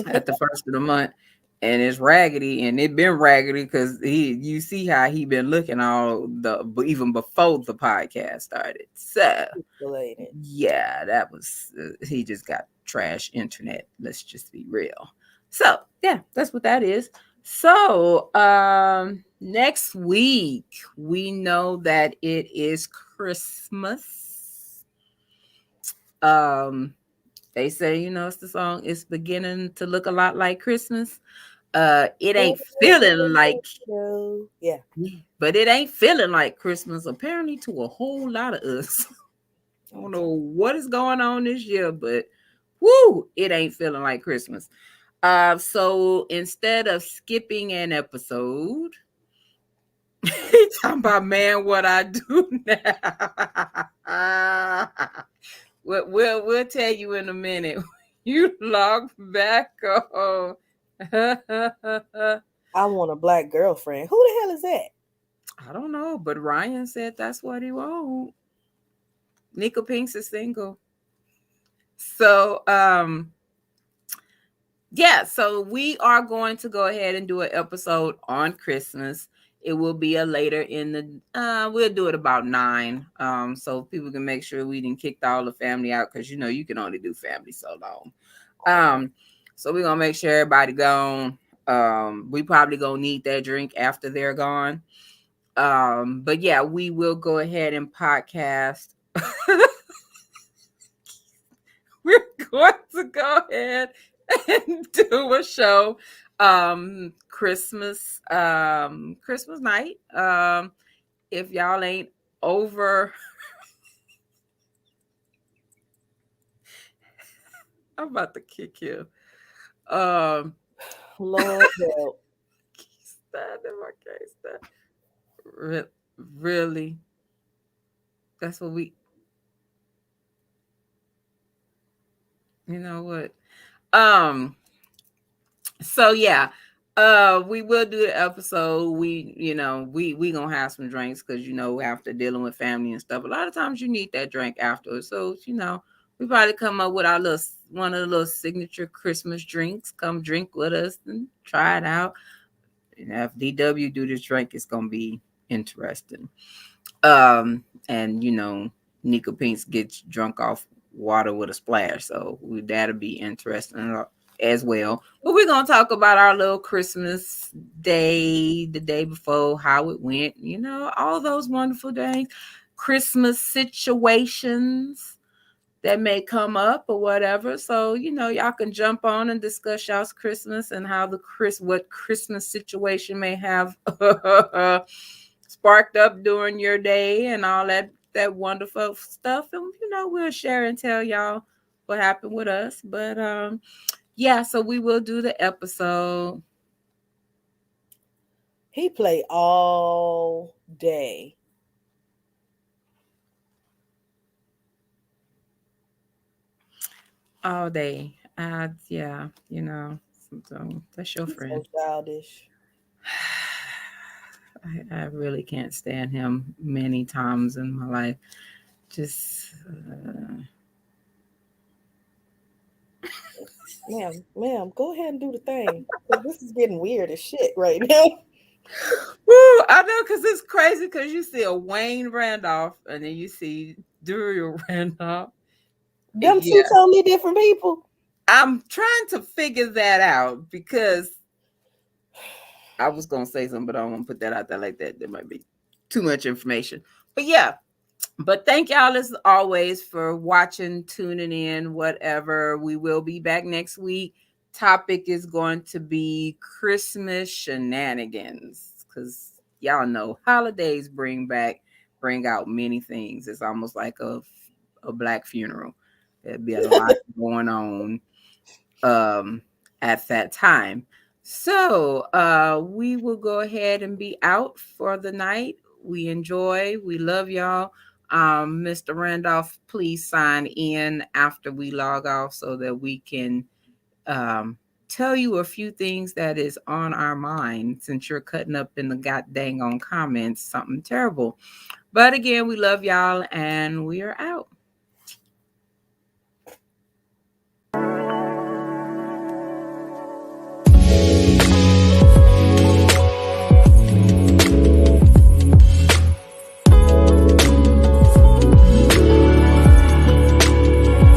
[SPEAKER 2] at the first of the month, and it's raggedy, and it been raggedy because you see how he been looking even before the podcast started. So yeah, that was he just got trash internet. Let's just be real. So yeah, that's what that is. So next week we know that it is Christmas. They say, it's the song, it's beginning to look a lot like Christmas. It ain't feeling like but it ain't feeling like Christmas apparently to a whole lot of us. I don't know what is going on this year, but it ain't feeling like Christmas. So instead of skipping an episode, talking about, man, what I do now. We'll tell you in a minute. You log back on.
[SPEAKER 5] I want a black girlfriend. Who the hell is that?
[SPEAKER 2] I don't know, but Ryan said that's what he wants. Nika Pinks is single. So yeah, so we are going to go ahead and do an episode on Christmas. It will be a later in the we'll do it about 9. So people can make sure we didn't kick all the family out, because you can only do family so long. So we're gonna make sure everybody gone. We probably gonna need that drink after they're gone. But yeah, we will go ahead and podcast. We're going to go ahead and do a show Christmas night. If y'all ain't over I'm about to kick you.
[SPEAKER 5] Lord help.
[SPEAKER 2] Really? That's what we what? So yeah, we will do the episode. We gonna have some drinks because after dealing with family and stuff, a lot of times you need that drink afterwards. So we probably come up with one of the little signature Christmas drinks. Come drink with us and try it out. If DW do this drink, it's gonna be interesting. And Nika Pinks gets drunk off water with a splash, so that'll be interesting as well. But we're gonna talk about our little Christmas day, the day before, how it went, all those wonderful days, Christmas situations that may come up or whatever. So y'all can jump on and discuss y'all's Christmas and how what Christmas situation may have sparked up during your day and all that wonderful stuff. And we'll share and tell y'all what happened with us. But yeah, so we will do the episode.
[SPEAKER 5] He played all day.
[SPEAKER 2] All day. Yeah, so that's your friend.
[SPEAKER 5] So childish.
[SPEAKER 2] I really can't stand him many times in my life. Just
[SPEAKER 5] ma'am, go ahead and do the thing. This is getting weird as shit right now.
[SPEAKER 2] Woo, I know, because it's crazy because you see a Wayne Randolph and then you see Duriel Randolph.
[SPEAKER 5] Them two totally different people.
[SPEAKER 2] I'm trying to figure that out because I was going to say something, but I don't want to put that out there like that. There might be too much information. But yeah, but thank y'all as always for watching, tuning in, whatever. We will be back next week. Topic is going to be Christmas shenanigans because y'all know holidays bring out many things. It's almost like a black funeral. There'd be a lot going on at that time. So we will go ahead and be out for the night. We enjoy. We love y'all. Mr. Randolph, please sign in after we log off so that we can tell you a few things that is on our mind since you're cutting up in the god dang on comments something terrible. But again, we love y'all and we are out.